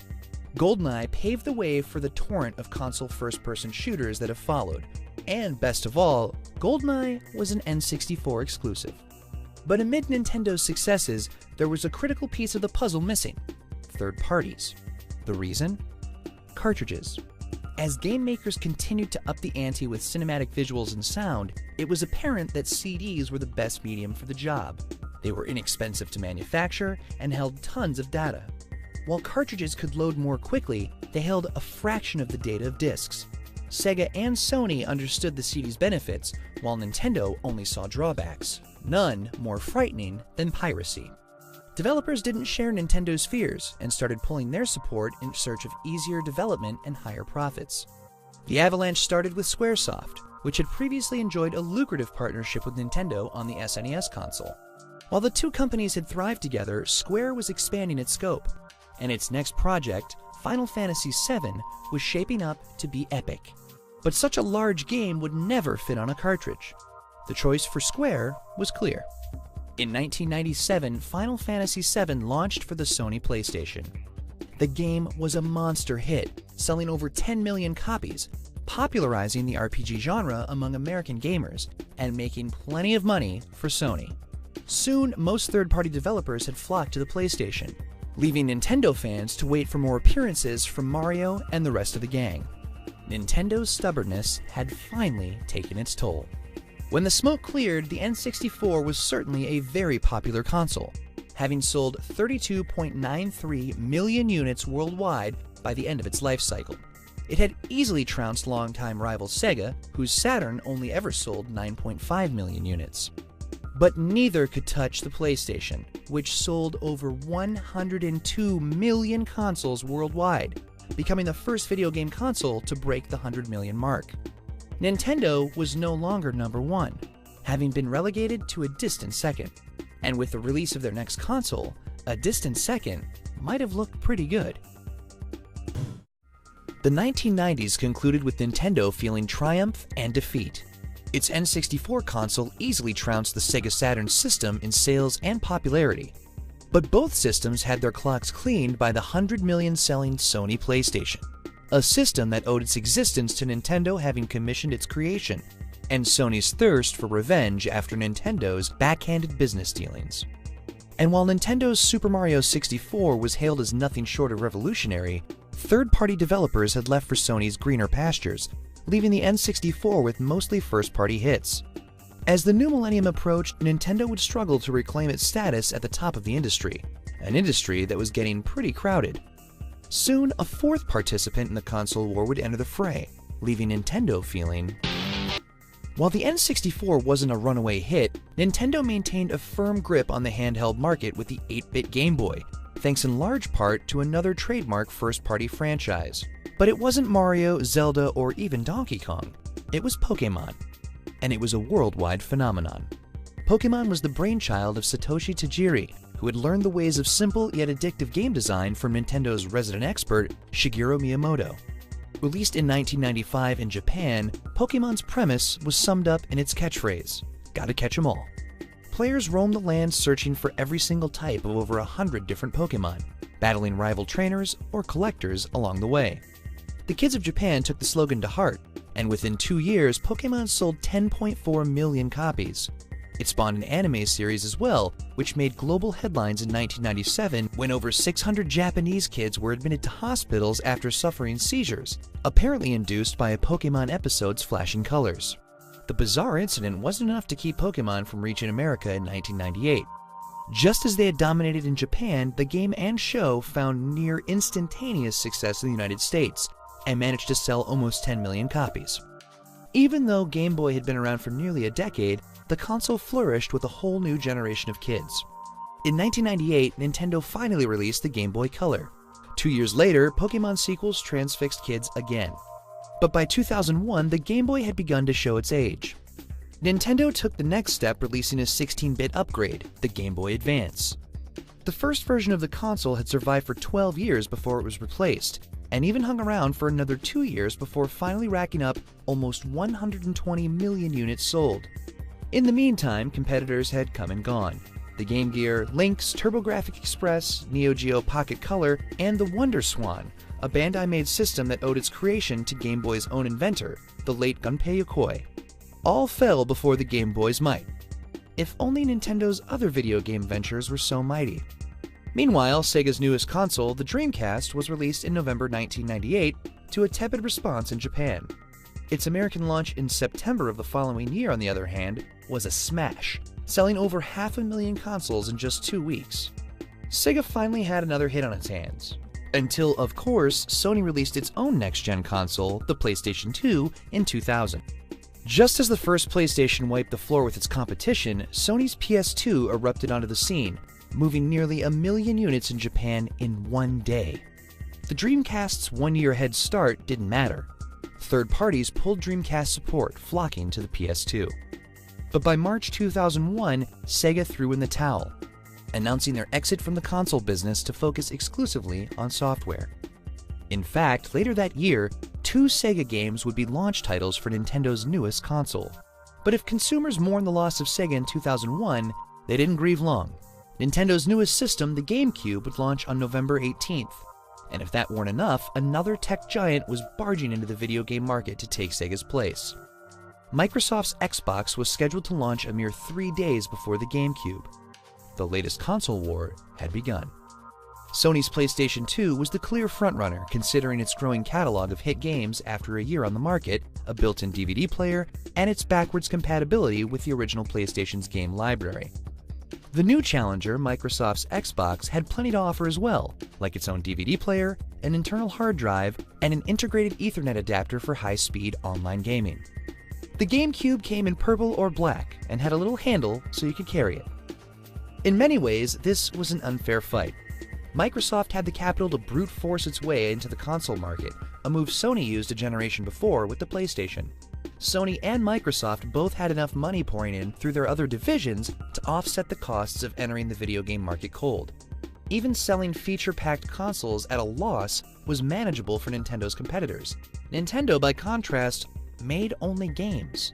GoldenEye paved the way for the torrent of console first-person shooters that have followed, and best of all, GoldenEye was an N64 exclusive. But amid Nintendo's successes, there was a critical piece of the puzzle missing: third parties. The reason? Cartridges. As game makers continued to up the ante with cinematic visuals and sound, it was apparent that CDs were the best medium for the job. They were inexpensive to manufacture and held tons of data. While cartridges could load more quickly, they held a fraction of the data of discs. Sega and Sony understood the CD's benefits, while Nintendo only saw drawbacks, none more frightening than piracy. Developers didn't share Nintendo's fears and started pulling their support in search of easier development and higher profits. The avalanche started with Squaresoft, which had previously enjoyed a lucrative partnership with Nintendo on the SNES console. While the two companies had thrived together, Square was expanding its scope, and its next project, Final Fantasy VII, was shaping up to be epic. But such a large game would never fit on a cartridge. The choice for Square was clear. In 1997, Final Fantasy VII launched for the Sony PlayStation. The game was a monster hit, selling over 10 million copies, popularizing the RPG genre among American gamers, and making plenty of money for Sony. Soon, most third-party developers had flocked to the PlayStation, leaving Nintendo fans to wait for more appearances from Mario and the rest of the gang. Nintendo's stubbornness had finally taken its toll. When the smoke cleared, the N64 was certainly a very popular console, having sold 32.93 million units worldwide by the end of its life cycle. It had easily trounced longtime rival Sega, whose Saturn only ever sold 9.5 million units. But neither could touch the PlayStation, which sold over 102 million consoles worldwide, becoming the first video game console to break the 100 million mark. Nintendo was no longer number one, having been relegated to a distant second. And with the release of their next console, a distant second might have looked pretty good. The 1990s concluded with Nintendo feeling triumph and defeat. Its N64 console easily trounced the Sega Saturn system in sales and popularity. But both systems had their clocks cleaned by the 100 million selling Sony PlayStation, a system that owed its existence to Nintendo having commissioned its creation, and Sony's thirst for revenge after Nintendo's backhanded business dealings. And while Nintendo's Super Mario 64 was hailed as nothing short of revolutionary, third-party developers had left for Sony's greener pastures, leaving the N64 with mostly first-party hits. As the new millennium approached, Nintendo would struggle to reclaim its status at the top of the industry, an industry that was getting pretty crowded. Soon, a fourth participant in the console war would enter the fray, leaving Nintendo feeling... While the N64 wasn't a runaway hit, Nintendo maintained a firm grip on the handheld market with the 8-bit Game Boy, thanks in large part to another trademark first-party franchise. But it wasn't Mario, Zelda, or even Donkey Kong. It was Pokémon. And it was a worldwide phenomenon. Pokémon was the brainchild of Satoshi Tajiri, who had learned the ways of simple yet addictive game design from Nintendo's resident expert, Shigeru Miyamoto. Released in 1995 in Japan, Pokémon's premise was summed up in its catchphrase, "Gotta catch 'em all." Players roamed the land searching for every single type of over 100 different Pokémon, battling rival trainers or collectors along the way. The kids of Japan took the slogan to heart, and within 2 years, Pokémon sold 10.4 million copies. It spawned an anime series as well, which made global headlines in 1997 when over 600 Japanese kids were admitted to hospitals after suffering seizures, apparently induced by a Pokémon episode's flashing colors. The bizarre incident wasn't enough to keep Pokémon from reaching America in 1998. Just as they had dominated in Japan, the game and show found near instantaneous success in the United States and managed to sell almost 10 million copies. Even though Game Boy had been around for nearly a decade, the console flourished with a whole new generation of kids. In 1998, Nintendo finally released the Game Boy Color. 2 years later, Pokémon sequels transfixed kids again. But by 2001, the Game Boy had begun to show its age. Nintendo took the next step, releasing a 16-bit upgrade, the Game Boy Advance. The first version of the console had survived for 12 years before it was replaced, and even hung around for another 2 years before finally racking up almost 120 million units sold. In the meantime, competitors had come and gone. The Game Gear, Lynx, TurboGrafx Express, Neo Geo Pocket Color, and the Wonder Swan, a Bandai-made system that owed its creation to Game Boy's own inventor, the late Gunpei Yokoi. All fell before the Game Boy's might. If only Nintendo's other video game ventures were so mighty. Meanwhile, Sega's newest console, the Dreamcast, was released in November 1998 to a tepid response in Japan. Its American launch in September of the following year, on the other hand, was a smash, selling over 500,000 consoles in just 2 weeks. Sega finally had another hit on its hands. Until, of course, Sony released its own next-gen console, the PlayStation 2, in 2000. Just as the first PlayStation wiped the floor with its competition, Sony's PS2 erupted onto the scene, moving nearly 1 million units in Japan in 1 day. The Dreamcast's 1-year head start didn't matter. Third parties pulled Dreamcast support, flocking to the PS2. But by March 2001, Sega threw in the towel, announcing their exit from the console business to focus exclusively on software. In fact, later that year, 2 Sega games would be launch titles for Nintendo's newest console. But if consumers mourned the loss of Sega in 2001, they didn't grieve long. Nintendo's newest system, the GameCube, would launch on November 18th. And if that weren't enough, another tech giant was barging into the video game market to take Sega's place. Microsoft's Xbox was scheduled to launch a mere 3 days before the GameCube. The latest console war had begun. Sony's PlayStation 2 was the clear frontrunner, considering its growing catalog of hit games after a year on the market, a built-in DVD player, and its backwards compatibility with the original PlayStation's game library. The new challenger, Microsoft's Xbox, had plenty to offer as well, like its own DVD player, an internal hard drive, and an integrated Ethernet adapter for high-speed online gaming. The GameCube came in purple or black and had a little handle so you could carry it. In many ways, this was an unfair fight. Microsoft had the capital to brute force its way into the console market, a move Sony used a generation before with the PlayStation. Sony and Microsoft both had enough money pouring in through their other divisions to offset the costs of entering the video game market cold. Even selling feature-packed consoles at a loss was manageable for Nintendo's competitors. Nintendo, by contrast, made only games.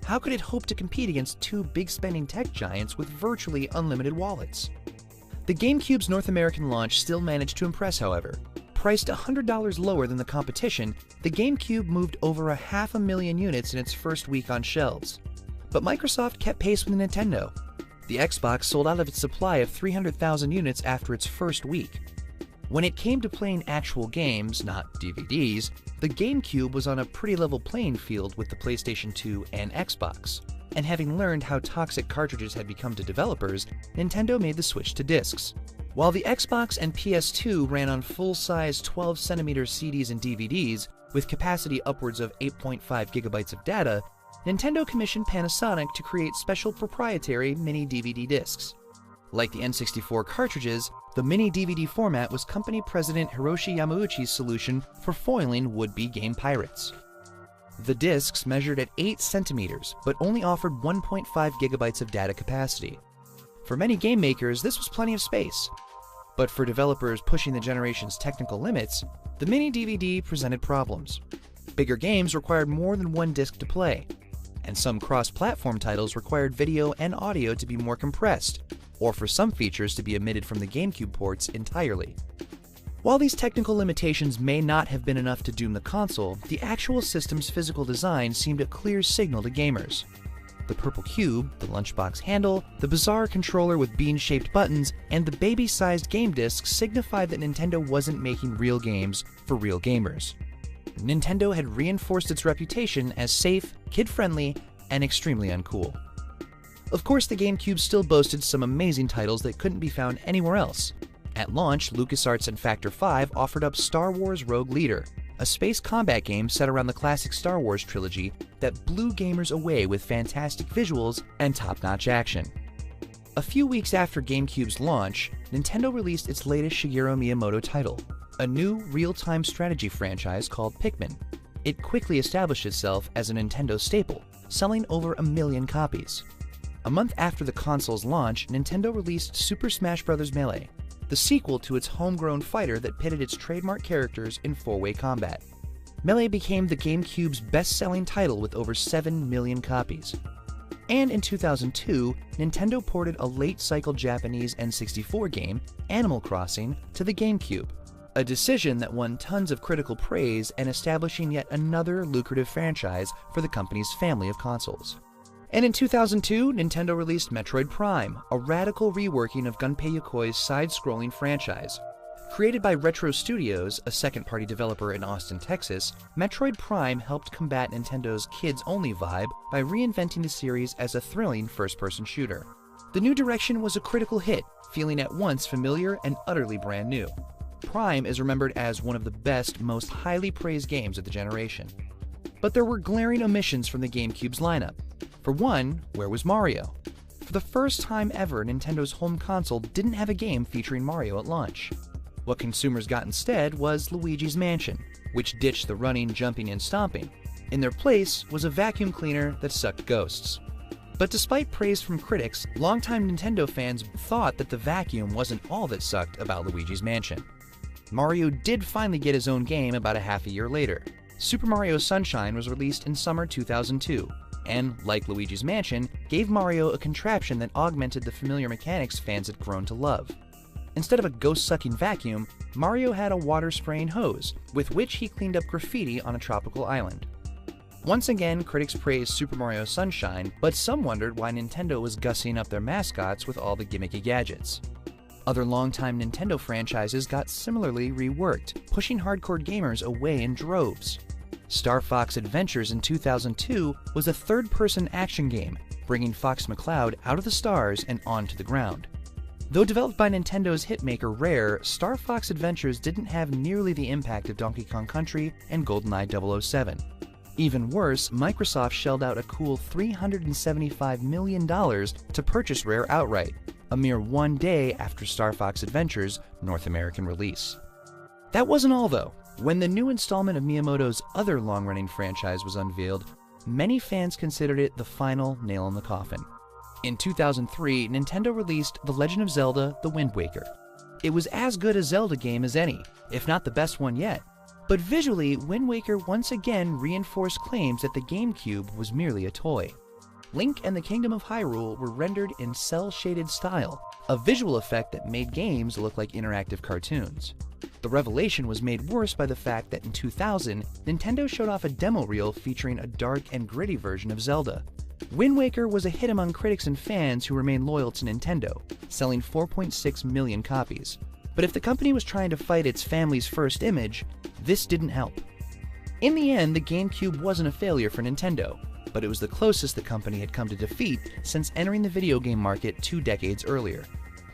How could it hope to compete against 2 big-spending tech giants with virtually unlimited wallets? The GameCube's North American launch still managed to impress, however. Priced $100 lower than the competition, the GameCube moved over 500,000 units in its first week on shelves. But Microsoft kept pace with Nintendo. The Xbox sold out of its supply of 300,000 units after its first week. When it came to playing actual games, not DVDs, the GameCube was on a pretty level playing field with the PlayStation 2 and Xbox. And having learned how toxic cartridges had become to developers, Nintendo made the switch to discs. While the Xbox and PS2 ran on full-size 12cm CDs and DVDs, with capacity upwards of 8.5 gigabytes of data, Nintendo commissioned Panasonic to create special proprietary mini DVD discs. Like the N64 cartridges, the mini DVD format was company president Hiroshi Yamauchi's solution for foiling would-be game pirates. The discs measured at 8 centimeters, but only offered 1.5 gigabytes of data capacity. For many game makers, this was plenty of space. But for developers pushing the generation's technical limits, the mini DVD presented problems. Bigger games required more than 1 disc to play, and some cross-platform titles required video and audio to be more compressed, or for some features to be omitted from the GameCube ports entirely. While these technical limitations may not have been enough to doom the console, the actual system's physical design seemed a clear signal to gamers. The purple cube, the lunchbox handle, the bizarre controller with bean-shaped buttons, and the baby-sized game discs signified that Nintendo wasn't making real games for real gamers. Nintendo had reinforced its reputation as safe, kid-friendly, and extremely uncool. Of course, the GameCube still boasted some amazing titles that couldn't be found anywhere else. At launch, LucasArts and Factor 5 offered up Star Wars Rogue Leader, a space combat game set around the classic Star Wars trilogy that blew gamers away with fantastic visuals and top-notch action. A few weeks after GameCube's launch, Nintendo released its latest Shigeru Miyamoto title, a new real-time strategy franchise called Pikmin. It quickly established itself as a Nintendo staple, selling over 1 million copies. A month after the console's launch, Nintendo released Super Smash Bros. Melee, the sequel to its homegrown fighter that pitted its trademark characters in 4-way combat. Melee became the GameCube's best-selling title with over 7 million copies. And in 2002, Nintendo ported a late-cycle Japanese N64 game, Animal Crossing, to the GameCube, a decision that won tons of critical praise and establishing yet another lucrative franchise for the company's family of consoles. And in 2002, Nintendo released Metroid Prime, a radical reworking of Gunpei Yokoi's side-scrolling franchise. Created by Retro Studios, a second-party developer in Austin, Texas, Metroid Prime helped combat Nintendo's kids-only vibe by reinventing the series as a thrilling first-person shooter. The new direction was a critical hit, feeling at once familiar and utterly brand new. Prime is remembered as one of the best, most highly praised games of the generation. But there were glaring omissions from the GameCube's lineup. For one, where was Mario? For the first time ever, Nintendo's home console didn't have a game featuring Mario at launch. What consumers got instead was Luigi's Mansion, which ditched the running, jumping, and stomping. In their place was a vacuum cleaner that sucked ghosts. But despite praise from critics, longtime Nintendo fans thought that the vacuum wasn't all that sucked about Luigi's Mansion. Mario did finally get his own game about a half a year later. Super Mario Sunshine was released in summer 2002, and, like Luigi's Mansion, gave Mario a contraption that augmented the familiar mechanics fans had grown to love. Instead of a ghost-sucking vacuum, Mario had a water-spraying hose, with which he cleaned up graffiti on a tropical island. Once again, critics praised Super Mario Sunshine, but some wondered why Nintendo was gussying up their mascots with all the gimmicky gadgets. Other longtime Nintendo franchises got similarly reworked, pushing hardcore gamers away in droves. Star Fox Adventures in 2002 was a third-person action game, bringing Fox McCloud out of the stars and onto the ground. Though developed by Nintendo's hitmaker Rare, Star Fox Adventures didn't have nearly the impact of Donkey Kong Country and GoldenEye 007. Even worse, Microsoft shelled out a cool $375 million to purchase Rare outright, a mere 1 day after Star Fox Adventures' North American release. That wasn't all, though. When the new installment of Miyamoto's other long-running franchise was unveiled, many fans considered it the final nail in the coffin. In 2003, Nintendo released The Legend of Zelda: The Wind Waker. It was as good a Zelda game as any, if not the best one yet. But visually, Wind Waker once again reinforced claims that the GameCube was merely a toy. Link and the Kingdom of Hyrule were rendered in cel-shaded style, a visual effect that made games look like interactive cartoons. The revelation was made worse by the fact that in 2000, Nintendo showed off a demo reel featuring a dark and gritty version of Zelda. Wind Waker was a hit among critics and fans who remained loyal to Nintendo, selling 4.6 million copies. But if the company was trying to fight its family's first image, this didn't help. In the end, the GameCube wasn't a failure for Nintendo, but it was the closest the company had come to defeat since entering the video game market 2 decades earlier.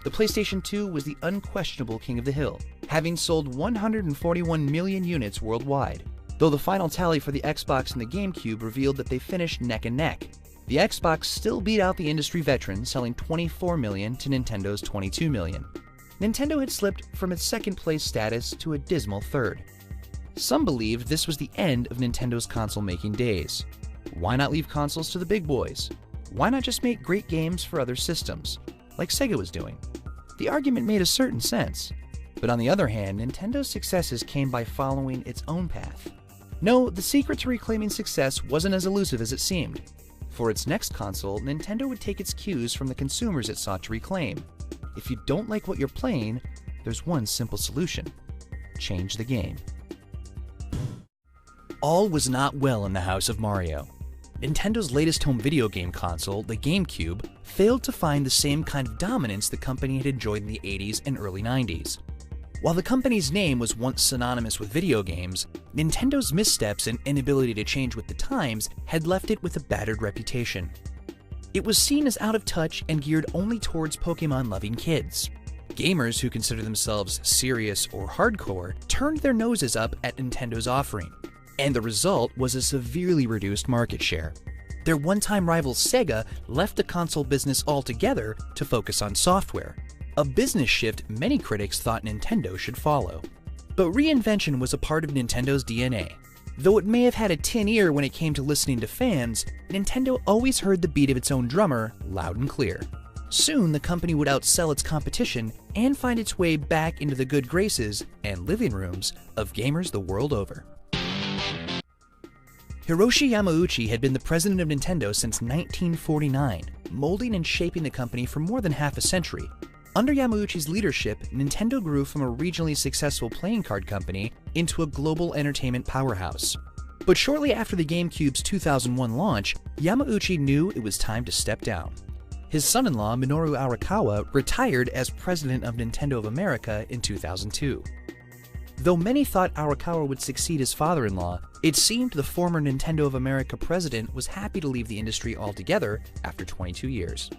The PlayStation 2 was the unquestionable king of the hill, having sold 141 million units worldwide, though the final tally for the Xbox and the GameCube revealed that they finished neck and neck. The Xbox still beat out the industry veteran, selling 24 million to Nintendo's 22 million. Nintendo had slipped from its second-place status to a dismal third. Some believed this was the end of Nintendo's console-making days. Why not leave consoles to the big boys? Why not just make great games for other systems, like Sega was doing? The argument made a certain sense. But on the other hand, Nintendo's successes came by following its own path. No, the secret to reclaiming success wasn't as elusive as it seemed. For its next console, Nintendo would take its cues from the consumers it sought to reclaim. If you don't like what you're playing, there's one simple solution: change the game. All was not well in the house of Mario. Nintendo's latest home video game console, the GameCube, failed to find the same kind of dominance the company had enjoyed in the 80s and early 90s. While the company's name was once synonymous with video games, Nintendo's missteps and inability to change with the times had left it with a battered reputation. It was seen as out of touch and geared only towards Pokemon-loving kids. Gamers who consider themselves serious or hardcore turned their noses up at Nintendo's offering, and the result was a severely reduced market share. Their one-time rival Sega left the console business altogether to focus on software, a business shift many critics thought Nintendo should follow. But reinvention was a part of Nintendo's DNA. Though it may have had a tin ear when it came to listening to fans, Nintendo always heard the beat of its own drummer loud and clear. Soon, the company would outsell its competition and find its way back into the good graces and living rooms of gamers the world over. Hiroshi Yamauchi had been the president of Nintendo since 1949, molding and shaping the company for more than half a century. Under Yamauchi's leadership, Nintendo grew from a regionally successful playing card company into a global entertainment powerhouse. But shortly after the GameCube's 2001 launch, Yamauchi knew it was time to step down. His son-in-law, Minoru Arakawa, retired as president of Nintendo of America in 2002. Though many thought Arakawa would succeed his father-in-law, it seemed the former Nintendo of America president was happy to leave the industry altogether after 22 years.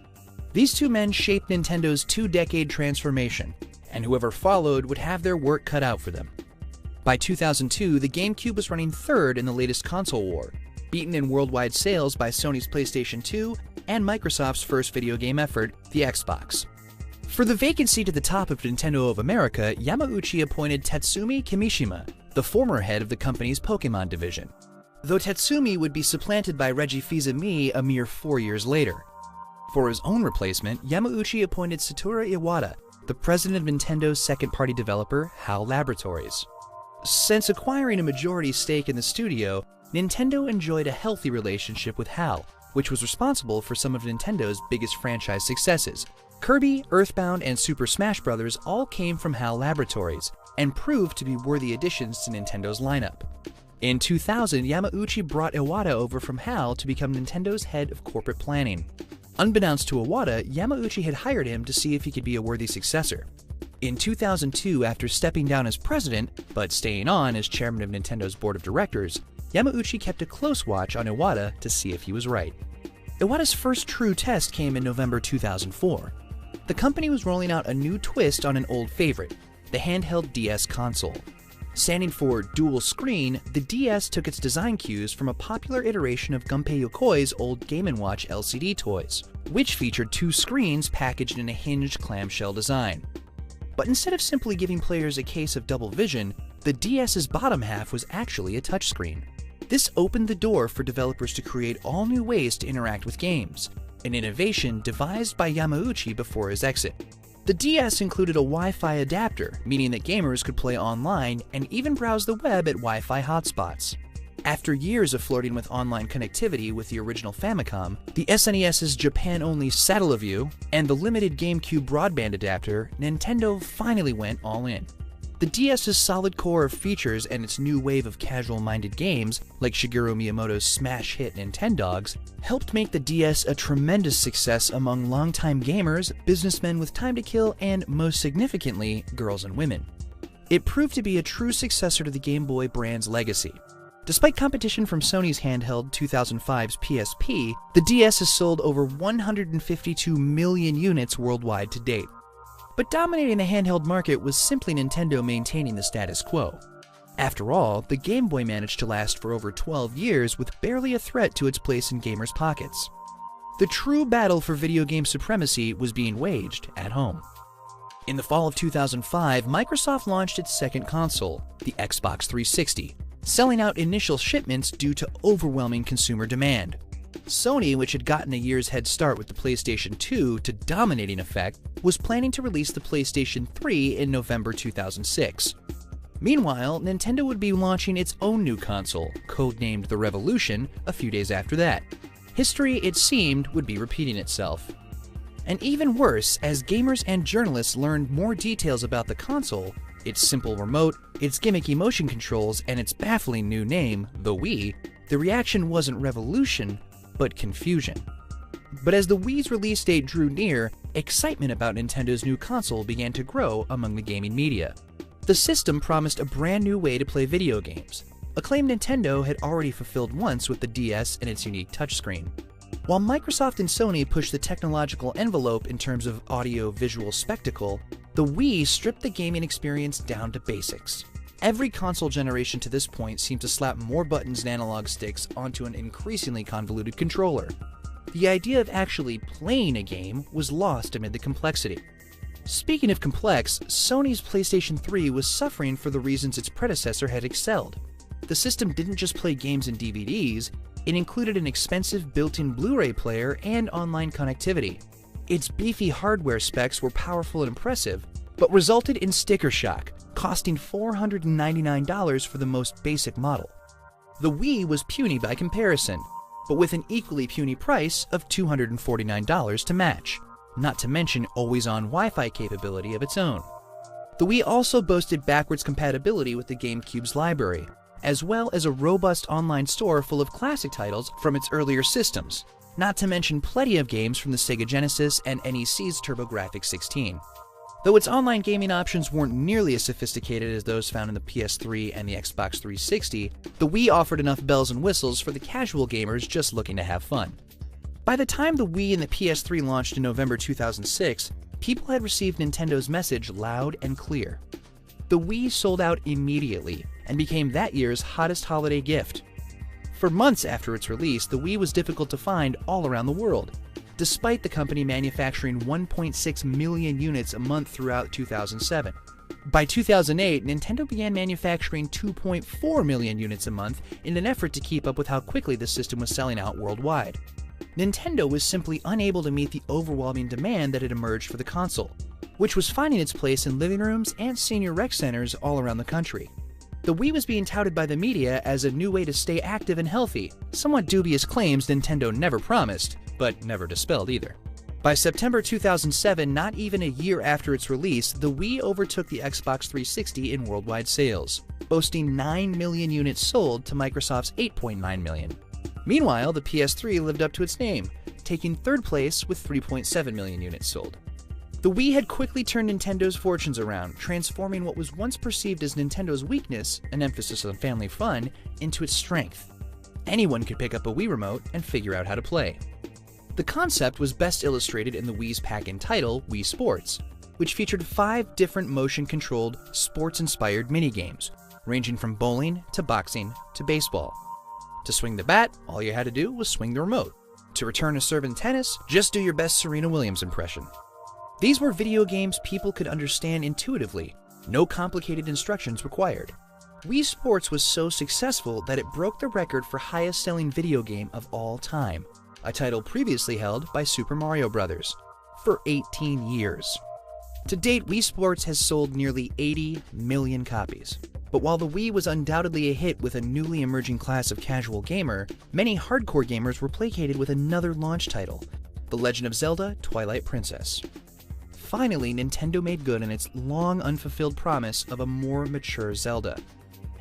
These two men shaped Nintendo's two-decade transformation, and whoever followed would have their work cut out for them. By 2002, the GameCube was running third in the latest console war, beaten in worldwide sales by Sony's PlayStation 2 and Microsoft's first video game effort, the Xbox. For the vacancy to the top of Nintendo of America, Yamauchi appointed Tatsumi Kimishima, the former head of the company's Pokemon division, though Tatsumi would be supplanted by Reggie Fils-Aimé a mere 4 years later. For his own replacement, Yamauchi appointed Satoru Iwata, the president of Nintendo's second-party developer, HAL Laboratories. Since acquiring a majority stake in the studio, Nintendo enjoyed a healthy relationship with HAL, which was responsible for some of Nintendo's biggest franchise successes. Kirby, Earthbound, and Super Smash Bros. All came from HAL Laboratories, and proved to be worthy additions to Nintendo's lineup. In 2000, Yamauchi brought Iwata over from HAL to become Nintendo's head of corporate planning. Unbeknownst to Iwata, Yamauchi had hired him to see if he could be a worthy successor. In 2002, after stepping down as president, but staying on as chairman of Nintendo's board of directors, Yamauchi kept a close watch on Iwata to see if he was right. Iwata's first true test came in November 2004. The company was rolling out a new twist on an old favorite, the handheld DS console. Standing for dual screen, the DS took its design cues from a popular iteration of Gunpei Yokoi's old Game & Watch LCD toys, which featured two screens packaged in a hinged clamshell design. But instead of simply giving players a case of double vision, the DS's bottom half was actually a touchscreen. This opened the door for developers to create all new ways to interact with games, an innovation devised by Yamauchi before his exit. The DS included a Wi-Fi adapter, meaning that gamers could play online and even browse the web at Wi-Fi hotspots. After years of flirting with online connectivity with the original Famicom, the SNES's Japan-only Satellaview, and the limited GameCube broadband adapter, Nintendo finally went all in. The DS's solid core of features and its new wave of casual-minded games, like Shigeru Miyamoto's smash hit Nintendogs, helped make the DS a tremendous success among longtime gamers, businessmen with time to kill, and, most significantly, girls and women. It proved to be a true successor to the Game Boy brand's legacy. Despite competition from Sony's handheld 2005's PSP, the DS has sold over 152 million units worldwide to date. But dominating the handheld market was simply Nintendo maintaining the status quo. After all, the Game Boy managed to last for over 12 years with barely a threat to its place in gamers' pockets. The true battle for video game supremacy was being waged at home. In the fall of 2005, Microsoft launched its second console, the Xbox 360, selling out initial shipments due to overwhelming consumer demand. Sony, which had gotten a year's head start with the PlayStation 2 to dominating effect, was planning to release the PlayStation 3 in November 2006. Meanwhile, Nintendo would be launching its own new console, codenamed the Revolution, a few days after that. History, it seemed, would be repeating itself. And even worse, as gamers and journalists learned more details about the console, its simple remote, its gimmicky motion controls, and its baffling new name, the Wii, the reaction wasn't revolution, but confusion. But as the Wii's release date drew near, excitement about Nintendo's new console began to grow among the gaming media. The system promised a brand new way to play video games, a claim Nintendo had already fulfilled once with the DS and its unique touchscreen. While Microsoft and Sony pushed the technological envelope in terms of audio-visual spectacle, the Wii stripped the gaming experience down to basics. Every console generation to this point seemed to slap more buttons and analog sticks onto an increasingly convoluted controller. The idea of actually playing a game was lost amid the complexity. Speaking of complex, Sony's PlayStation 3 was suffering for the reasons its predecessor had excelled. The system didn't just play games and DVDs, it included an expensive built-in Blu-ray player and online connectivity. Its beefy hardware specs were powerful and impressive, but resulted in sticker shock, costing $499 for the most basic model. The Wii was puny by comparison, but with an equally puny price of $249 to match, not to mention always-on Wi-Fi capability of its own. The Wii also boasted backwards compatibility with the GameCube's library, as well as a robust online store full of classic titles from its earlier systems, not to mention plenty of games from the Sega Genesis and NEC's TurboGrafx-16. Though its online gaming options weren't nearly as sophisticated as those found in the PS3 and the Xbox 360, the Wii offered enough bells and whistles for the casual gamers just looking to have fun. By the time the Wii and the PS3 launched in November 2006, people had received Nintendo's message loud and clear. The Wii sold out immediately and became that year's hottest holiday gift. For months after its release, the Wii was difficult to find all around the world, despite the company manufacturing 1.6 million units a month throughout 2007. By 2008, Nintendo began manufacturing 2.4 million units a month in an effort to keep up with how quickly the system was selling out worldwide. Nintendo was simply unable to meet the overwhelming demand that had emerged for the console, which was finding its place in living rooms and senior rec centers all around the country. The Wii was being touted by the media as a new way to stay active and healthy, somewhat dubious claims Nintendo never promised, but never dispelled either. By September 2007, not even a year after its release, the Wii overtook the Xbox 360 in worldwide sales, boasting 9 million units sold to Microsoft's 8.9 million. Meanwhile, the PS3 lived up to its name, taking third place with 3.7 million units sold. The Wii had quickly turned Nintendo's fortunes around, transforming what was once perceived as Nintendo's weakness, an emphasis on family fun, into its strength. Anyone could pick up a Wii remote and figure out how to play. The concept was best illustrated in the Wii's pack-in title, Wii Sports, which featured 5 different motion-controlled, sports-inspired minigames, ranging from bowling to boxing to baseball. To swing the bat, all you had to do was swing the remote. To return a serve in tennis, just do your best Serena Williams impression. These were video games people could understand intuitively, no complicated instructions required. Wii Sports was so successful that it broke the record for highest-selling video game of all time, a title previously held by Super Mario Bros., for 18 years. To date, Wii Sports has sold nearly 80 million copies. But while the Wii was undoubtedly a hit with a newly emerging class of casual gamer, many hardcore gamers were placated with another launch title, The Legend of Zelda: Twilight Princess. Finally, Nintendo made good on its long unfulfilled promise of a more mature Zelda.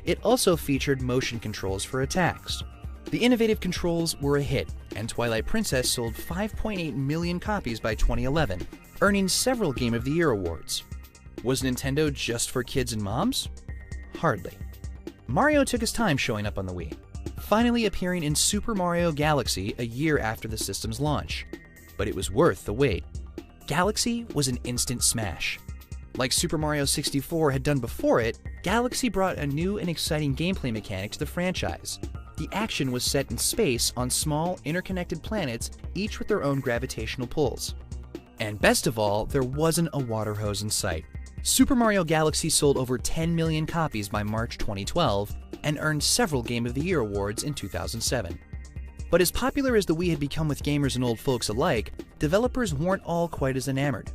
It also featured motion controls for attacks. The innovative controls were a hit, and Twilight Princess sold 5.8 million copies by 2011, earning several Game of the Year awards. Was Nintendo just for kids and moms? Hardly. Mario took his time showing up on the Wii, finally appearing in Super Mario Galaxy a year after the system's launch. But it was worth the wait. Galaxy was an instant smash. Like Super Mario 64 had done before it, Galaxy brought a new and exciting gameplay mechanic to the franchise. The action was set in space on small, interconnected planets, each with their own gravitational pulls. And best of all, there wasn't a water hose in sight. Super Mario Galaxy sold over 10 million copies by March 2012 and earned several Game of the Year awards in 2007. But as popular as the Wii had become with gamers and old folks alike, developers weren't all quite as enamored.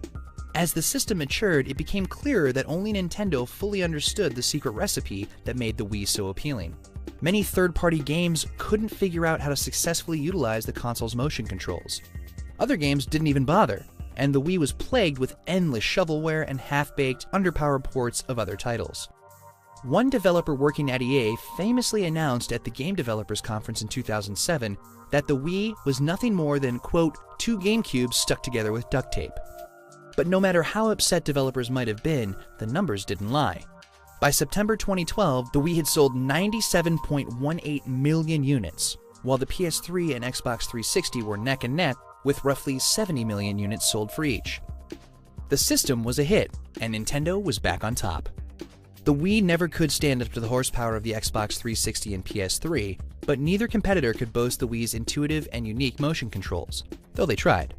As the system matured, it became clearer that only Nintendo fully understood the secret recipe that made the Wii so appealing. Many third-party games couldn't figure out how to successfully utilize the console's motion controls. Other games didn't even bother, and the Wii was plagued with endless shovelware and half-baked, underpowered ports of other titles. One developer working at EA famously announced at the Game Developers Conference in 2007 that the Wii was nothing more than, quote, 2 GameCubes stuck together with duct tape. But no matter how upset developers might have been, the numbers didn't lie. By September 2012, the Wii had sold 97.18 million units, while the PS3 and Xbox 360 were neck and neck with roughly 70 million units sold for each. The system was a hit, and Nintendo was back on top. The Wii never could stand up to the horsepower of the Xbox 360 and PS3, but neither competitor could boast the Wii's intuitive and unique motion controls, though they tried.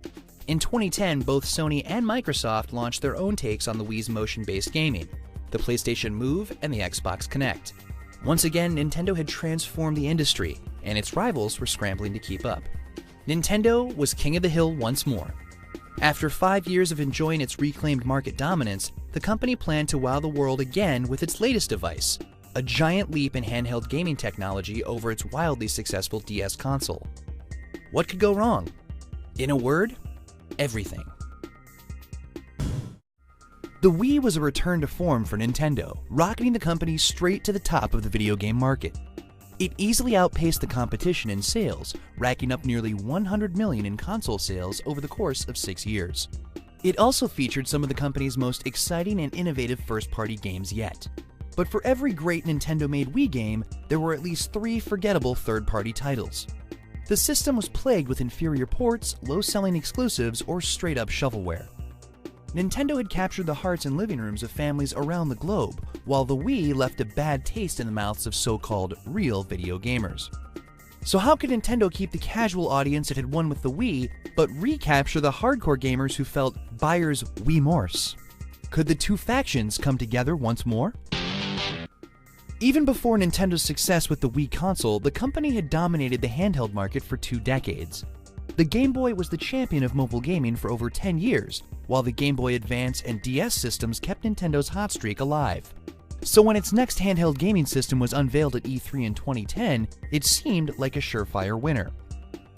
In 2010, both Sony and Microsoft launched their own takes on the Wii's motion-based gaming, the PlayStation Move and the Xbox Kinect. Once again, Nintendo had transformed the industry, and its rivals were scrambling to keep up. Nintendo was king of the hill once more. After 5 years of enjoying its reclaimed market dominance, the company planned to wow the world again with its latest device, a giant leap in handheld gaming technology over its wildly successful DS console. What could go wrong? In a word, everything. The Wii was a return to form for Nintendo, rocketing the company straight to the top of the video game market. It easily outpaced the competition in sales, racking up nearly 100 million in console sales over the course of 6 years. It also featured some of the company's most exciting and innovative first-party games yet. But for every great Nintendo-made Wii game, there were at least 3 forgettable third-party titles. The system was plagued with inferior ports, low-selling exclusives, or straight-up shovelware. Nintendo had captured the hearts and living rooms of families around the globe, while the Wii left a bad taste in the mouths of so-called real video gamers. So how could Nintendo keep the casual audience it had won with the Wii, but recapture the hardcore gamers who felt buyer's remorse? Could the two factions come together once more? Even before Nintendo's success with the Wii console, the company had dominated the handheld market for 2 decades. The Game Boy was the champion of mobile gaming for over 10 years, while the Game Boy Advance and DS systems kept Nintendo's hot streak alive. So when its next handheld gaming system was unveiled at E3 in 2010, it seemed like a surefire winner.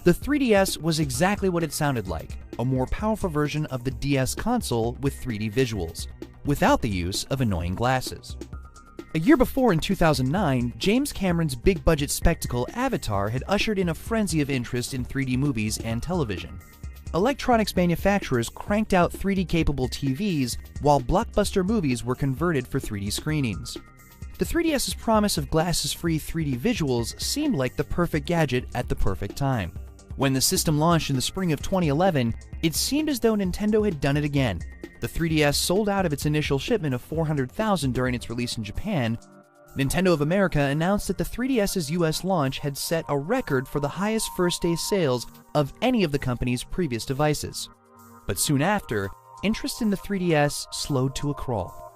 The 3DS was exactly what it sounded like, a more powerful version of the DS console with 3D visuals, without the use of annoying glasses. A year before, in 2009, James Cameron's big-budget spectacle Avatar had ushered in a frenzy of interest in 3D movies and television. Electronics manufacturers cranked out 3D-capable TVs, while blockbuster movies were converted for 3D screenings. The 3DS's promise of glasses-free 3D visuals seemed like the perfect gadget at the perfect time. When the system launched in the spring of 2011, it seemed as though Nintendo had done it again. The 3DS sold out of its initial shipment of 400,000 during its release in Japan. Nintendo of America announced that the 3DS's US launch had set a record for the highest first-day sales of any of the company's previous devices. But soon after, interest in the 3DS slowed to a crawl.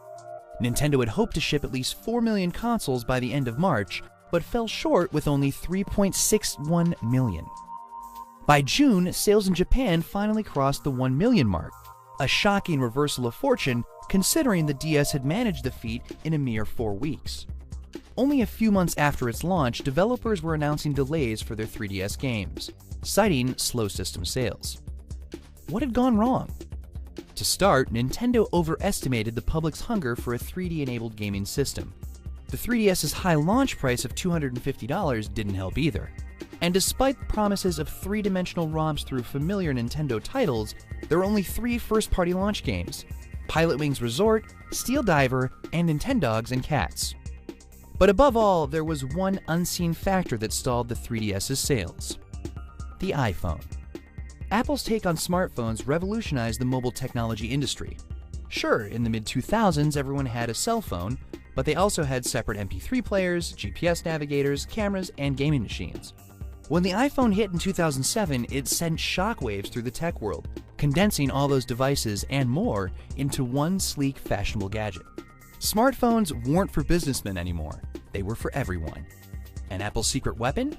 Nintendo had hoped to ship at least 4 million consoles by the end of March, but fell short with only 3.61 million. By June, sales in Japan finally crossed the 1 million mark, a shocking reversal of fortune considering the DS had managed the feat in a mere 4 weeks. Only a few months after its launch, developers were announcing delays for their 3DS games, citing slow system sales. What had gone wrong? To start, Nintendo overestimated the public's hunger for a 3D-enabled gaming system. The 3DS's high launch price of $250 didn't help either. And despite the promises of 3-dimensional ROMs through familiar Nintendo titles, there were only 3 first-party launch games: Pilot Wings Resort, Steel Diver, and Nintendogs and Cats. But above all, there was one unseen factor that stalled the 3DS's sales: the iPhone. Apple's take on smartphones revolutionized the mobile technology industry. Sure, in the mid-2000s everyone had a cell phone, but they also had separate MP3 players, GPS navigators, cameras, and gaming machines. When the iPhone hit in 2007, it sent shockwaves through the tech world, condensing all those devices and more into one sleek, fashionable gadget. Smartphones weren't for businessmen anymore. They were for everyone. And Apple's secret weapon?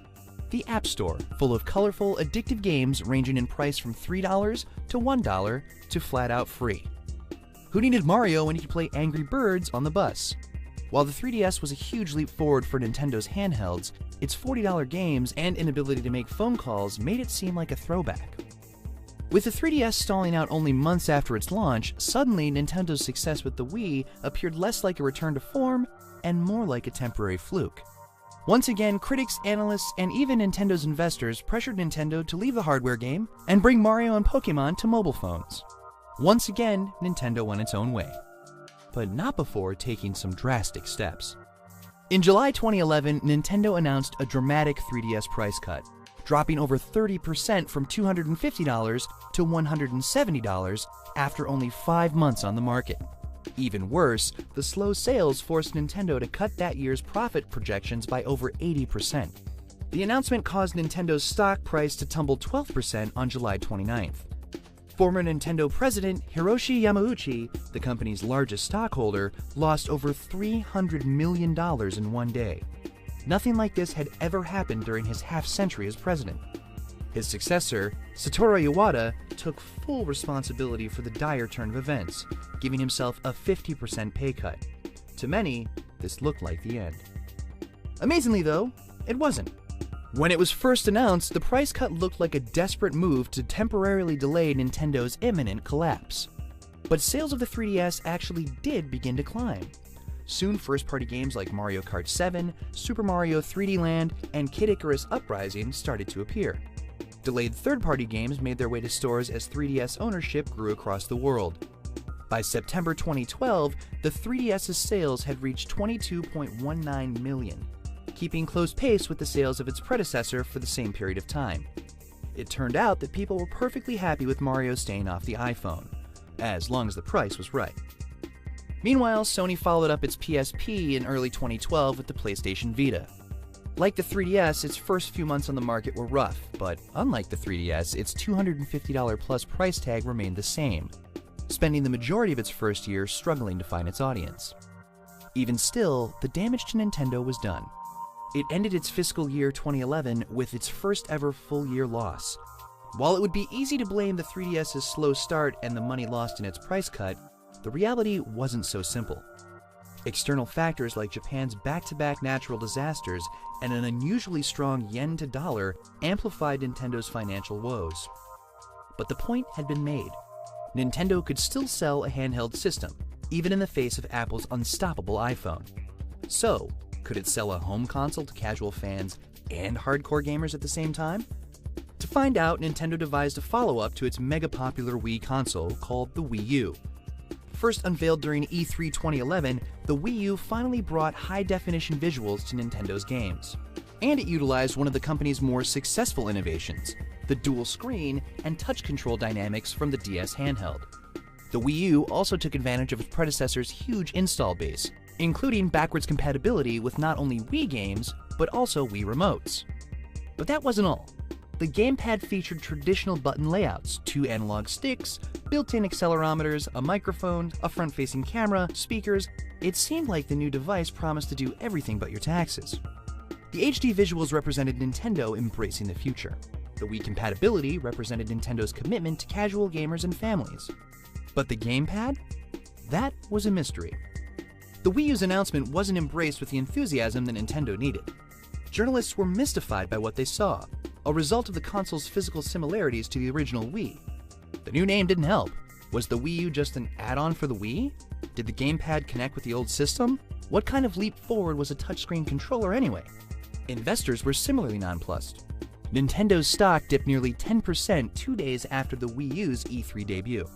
The App Store, full of colorful, addictive games ranging in price from $3 to $1 to flat-out free. Who needed Mario when you could play Angry Birds on the bus? While the 3DS was a huge leap forward for Nintendo's handhelds, its $40 games and inability to make phone calls made it seem like a throwback. With the 3DS stalling out only months after its launch, suddenly Nintendo's success with the Wii appeared less like a return to form and more like a temporary fluke. Once again, critics, analysts, and even Nintendo's investors pressured Nintendo to leave the hardware game and bring Mario and Pokémon to mobile phones. Once again, Nintendo went its own way, but not before taking some drastic steps. In July 2011, Nintendo announced a dramatic 3DS price cut, dropping over 30% from $250 to $170 after only 5 months on the market. Even worse, the slow sales forced Nintendo to cut that year's profit projections by over 80%. The announcement caused Nintendo's stock price to tumble 12% on July 29th. Former Nintendo president Hiroshi Yamauchi, the company's largest stockholder, lost over $300 million in one day. Nothing like this had ever happened during his half-century as president. His successor, Satoru Iwata, took full responsibility for the dire turn of events, giving himself a 50% pay cut. To many, this looked like the end. Amazingly though, it wasn't. When it was first announced, the price cut looked like a desperate move to temporarily delay Nintendo's imminent collapse. But sales of the 3DS actually did begin to climb. Soon, first-party games like Mario Kart 7, Super Mario 3D Land, and Kid Icarus Uprising started to appear. Delayed third-party games made their way to stores as 3DS ownership grew across the world. By September 2012, the 3DS's sales had reached 22.19 million, keeping close pace with the sales of its predecessor for the same period of time. It turned out that people were perfectly happy with Mario staying off the iPhone, as long as the price was right. Meanwhile, Sony followed up its PSP in early 2012 with the PlayStation Vita. Like the 3DS, its first few months on the market were rough, but unlike the 3DS, its $250 plus price tag remained the same, spending the majority of its first year struggling to find its audience. Even still, the damage to Nintendo was done. It ended its fiscal year 2011 with its first ever full-year loss. While it would be easy to blame the 3DS's slow start and the money lost in its price cut, the reality wasn't so simple. External factors like Japan's back-to-back natural disasters and an unusually strong yen to dollar amplified Nintendo's financial woes. But the point had been made. Nintendo could still sell a handheld system, even in the face of Apple's unstoppable iPhone. So, could it sell a home console to casual fans and hardcore gamers at the same time? To find out, Nintendo devised a follow-up to its mega-popular Wii console called the Wii U. First unveiled during E3 2011, the Wii U finally brought high-definition visuals to Nintendo's games. And it utilized one of the company's more successful innovations, the dual screen and touch control dynamics from the DS handheld. The Wii U also took advantage of its predecessor's huge install base, including backwards compatibility with not only Wii games, but also Wii remotes. But that wasn't all. The gamepad featured traditional button layouts, 2 analog sticks, built-in accelerometers, a microphone, a front-facing camera, speakers. It seemed like the new device promised to do everything but your taxes. The HD visuals represented Nintendo embracing the future. The Wii compatibility represented Nintendo's commitment to casual gamers and families. But the gamepad? That was a mystery. The Wii U's announcement wasn't embraced with the enthusiasm that Nintendo needed. Journalists were mystified by what they saw, a result of the console's physical similarities to the original Wii. The new name didn't help. Was the Wii U just an add-on for the Wii? Did the gamepad connect with the old system? What kind of leap forward was a touchscreen controller anyway? Investors were similarly nonplussed. Nintendo's stock dipped nearly 10% 2 days after the Wii U's E3 debut.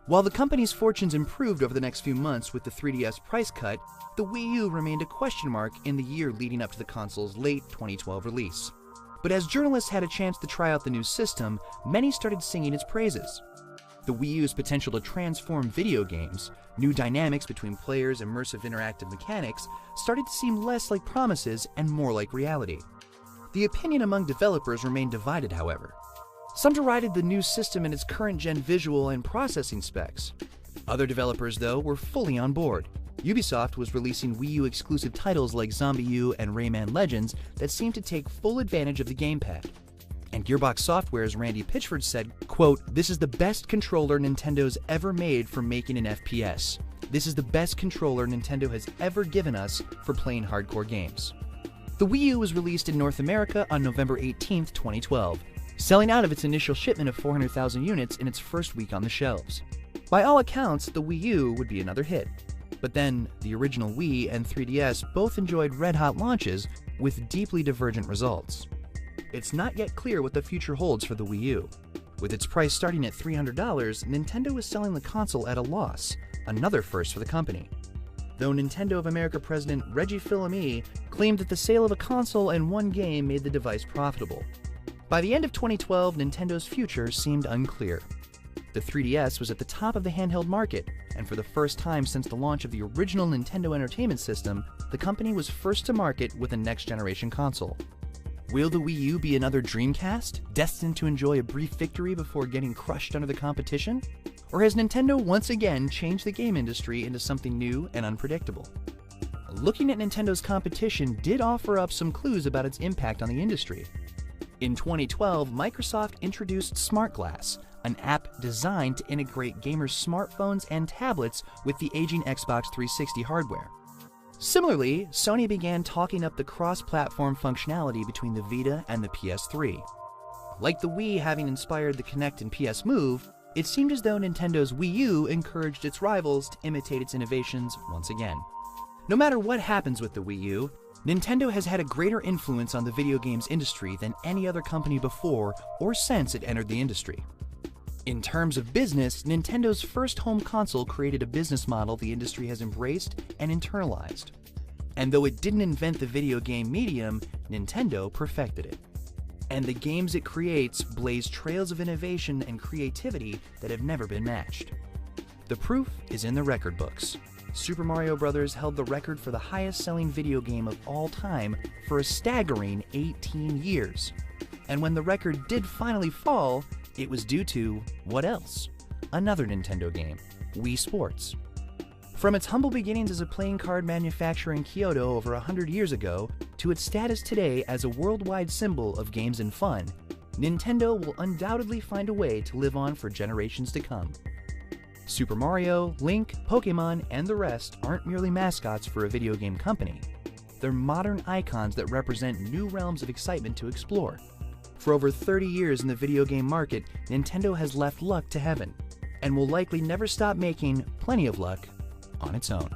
While the company's fortunes improved over the next few months with the 3DS price cut, the Wii U remained a question mark in the year leading up to the console's late 2012 release. But as journalists had a chance to try out the new system, many started singing its praises. The Wii U's potential to transform video games, new dynamics between players, immersive interactive mechanics, started to seem less like promises and more like reality. The opinion among developers remained divided, however. Some derided the new system and its current-gen visual and processing specs. Other developers, though, were fully on board. Ubisoft was releasing Wii U exclusive titles like Zombie U and Rayman Legends that seemed to take full advantage of the gamepad. And Gearbox Software's Randy Pitchford said, quote, "This is the best controller Nintendo's ever made for making an FPS. This is the best controller Nintendo has ever given us for playing hardcore games." The Wii U was released in North America on November 18, 2012, selling out of its initial shipment of 400,000 units in its first week on the shelves. By all accounts, the Wii U would be another hit. But then, the original Wii and 3DS both enjoyed red-hot launches with deeply divergent results. It's not yet clear what the future holds for the Wii U. With its price starting at $300, Nintendo is selling the console at a loss, another first for the company. Though Nintendo of America president Reggie Fils-Aimé claimed that the sale of a console and one game made the device profitable. By the end of 2012, Nintendo's future seemed unclear. The 3DS was at the top of the handheld market, and for the first time since the launch of the original Nintendo Entertainment System, the company was first to market with a next-generation console. Will the Wii U be another Dreamcast, destined to enjoy a brief victory before getting crushed under the competition? Or has Nintendo once again changed the game industry into something new and unpredictable? Looking at Nintendo's competition did offer up some clues about its impact on the industry. In 2012, Microsoft introduced Smart Glass, an app designed to integrate gamers' smartphones and tablets with the aging Xbox 360 hardware. Similarly, Sony began talking up the cross-platform functionality between the Vita and the PS3. Like the Wii having inspired the Kinect and PS Move, it seemed as though Nintendo's Wii U encouraged its rivals to imitate its innovations once again. No matter what happens with the Wii U, Nintendo has had a greater influence on the video games industry than any other company before or since it entered the industry. In terms of business, Nintendo's first home console created a business model the industry has embraced and internalized. And though it didn't invent the video game medium, Nintendo perfected it. And the games it creates blaze trails of innovation and creativity that have never been matched. The proof is in the record books. Super Mario Bros. Held the record for the highest-selling video game of all time for a staggering 18 years. And when the record did finally fall, it was due to, what else? Another Nintendo game, Wii Sports. From its humble beginnings as a playing card manufacturer in Kyoto over 100 years ago, to its status today as a worldwide symbol of games and fun, Nintendo will undoubtedly find a way to live on for generations to come. Super Mario, Link, Pokemon, and the rest aren't merely mascots for a video game company. They're modern icons that represent new realms of excitement to explore. For over 30 years in the video game market, Nintendo has left luck to heaven, and will likely never stop making plenty of luck on its own.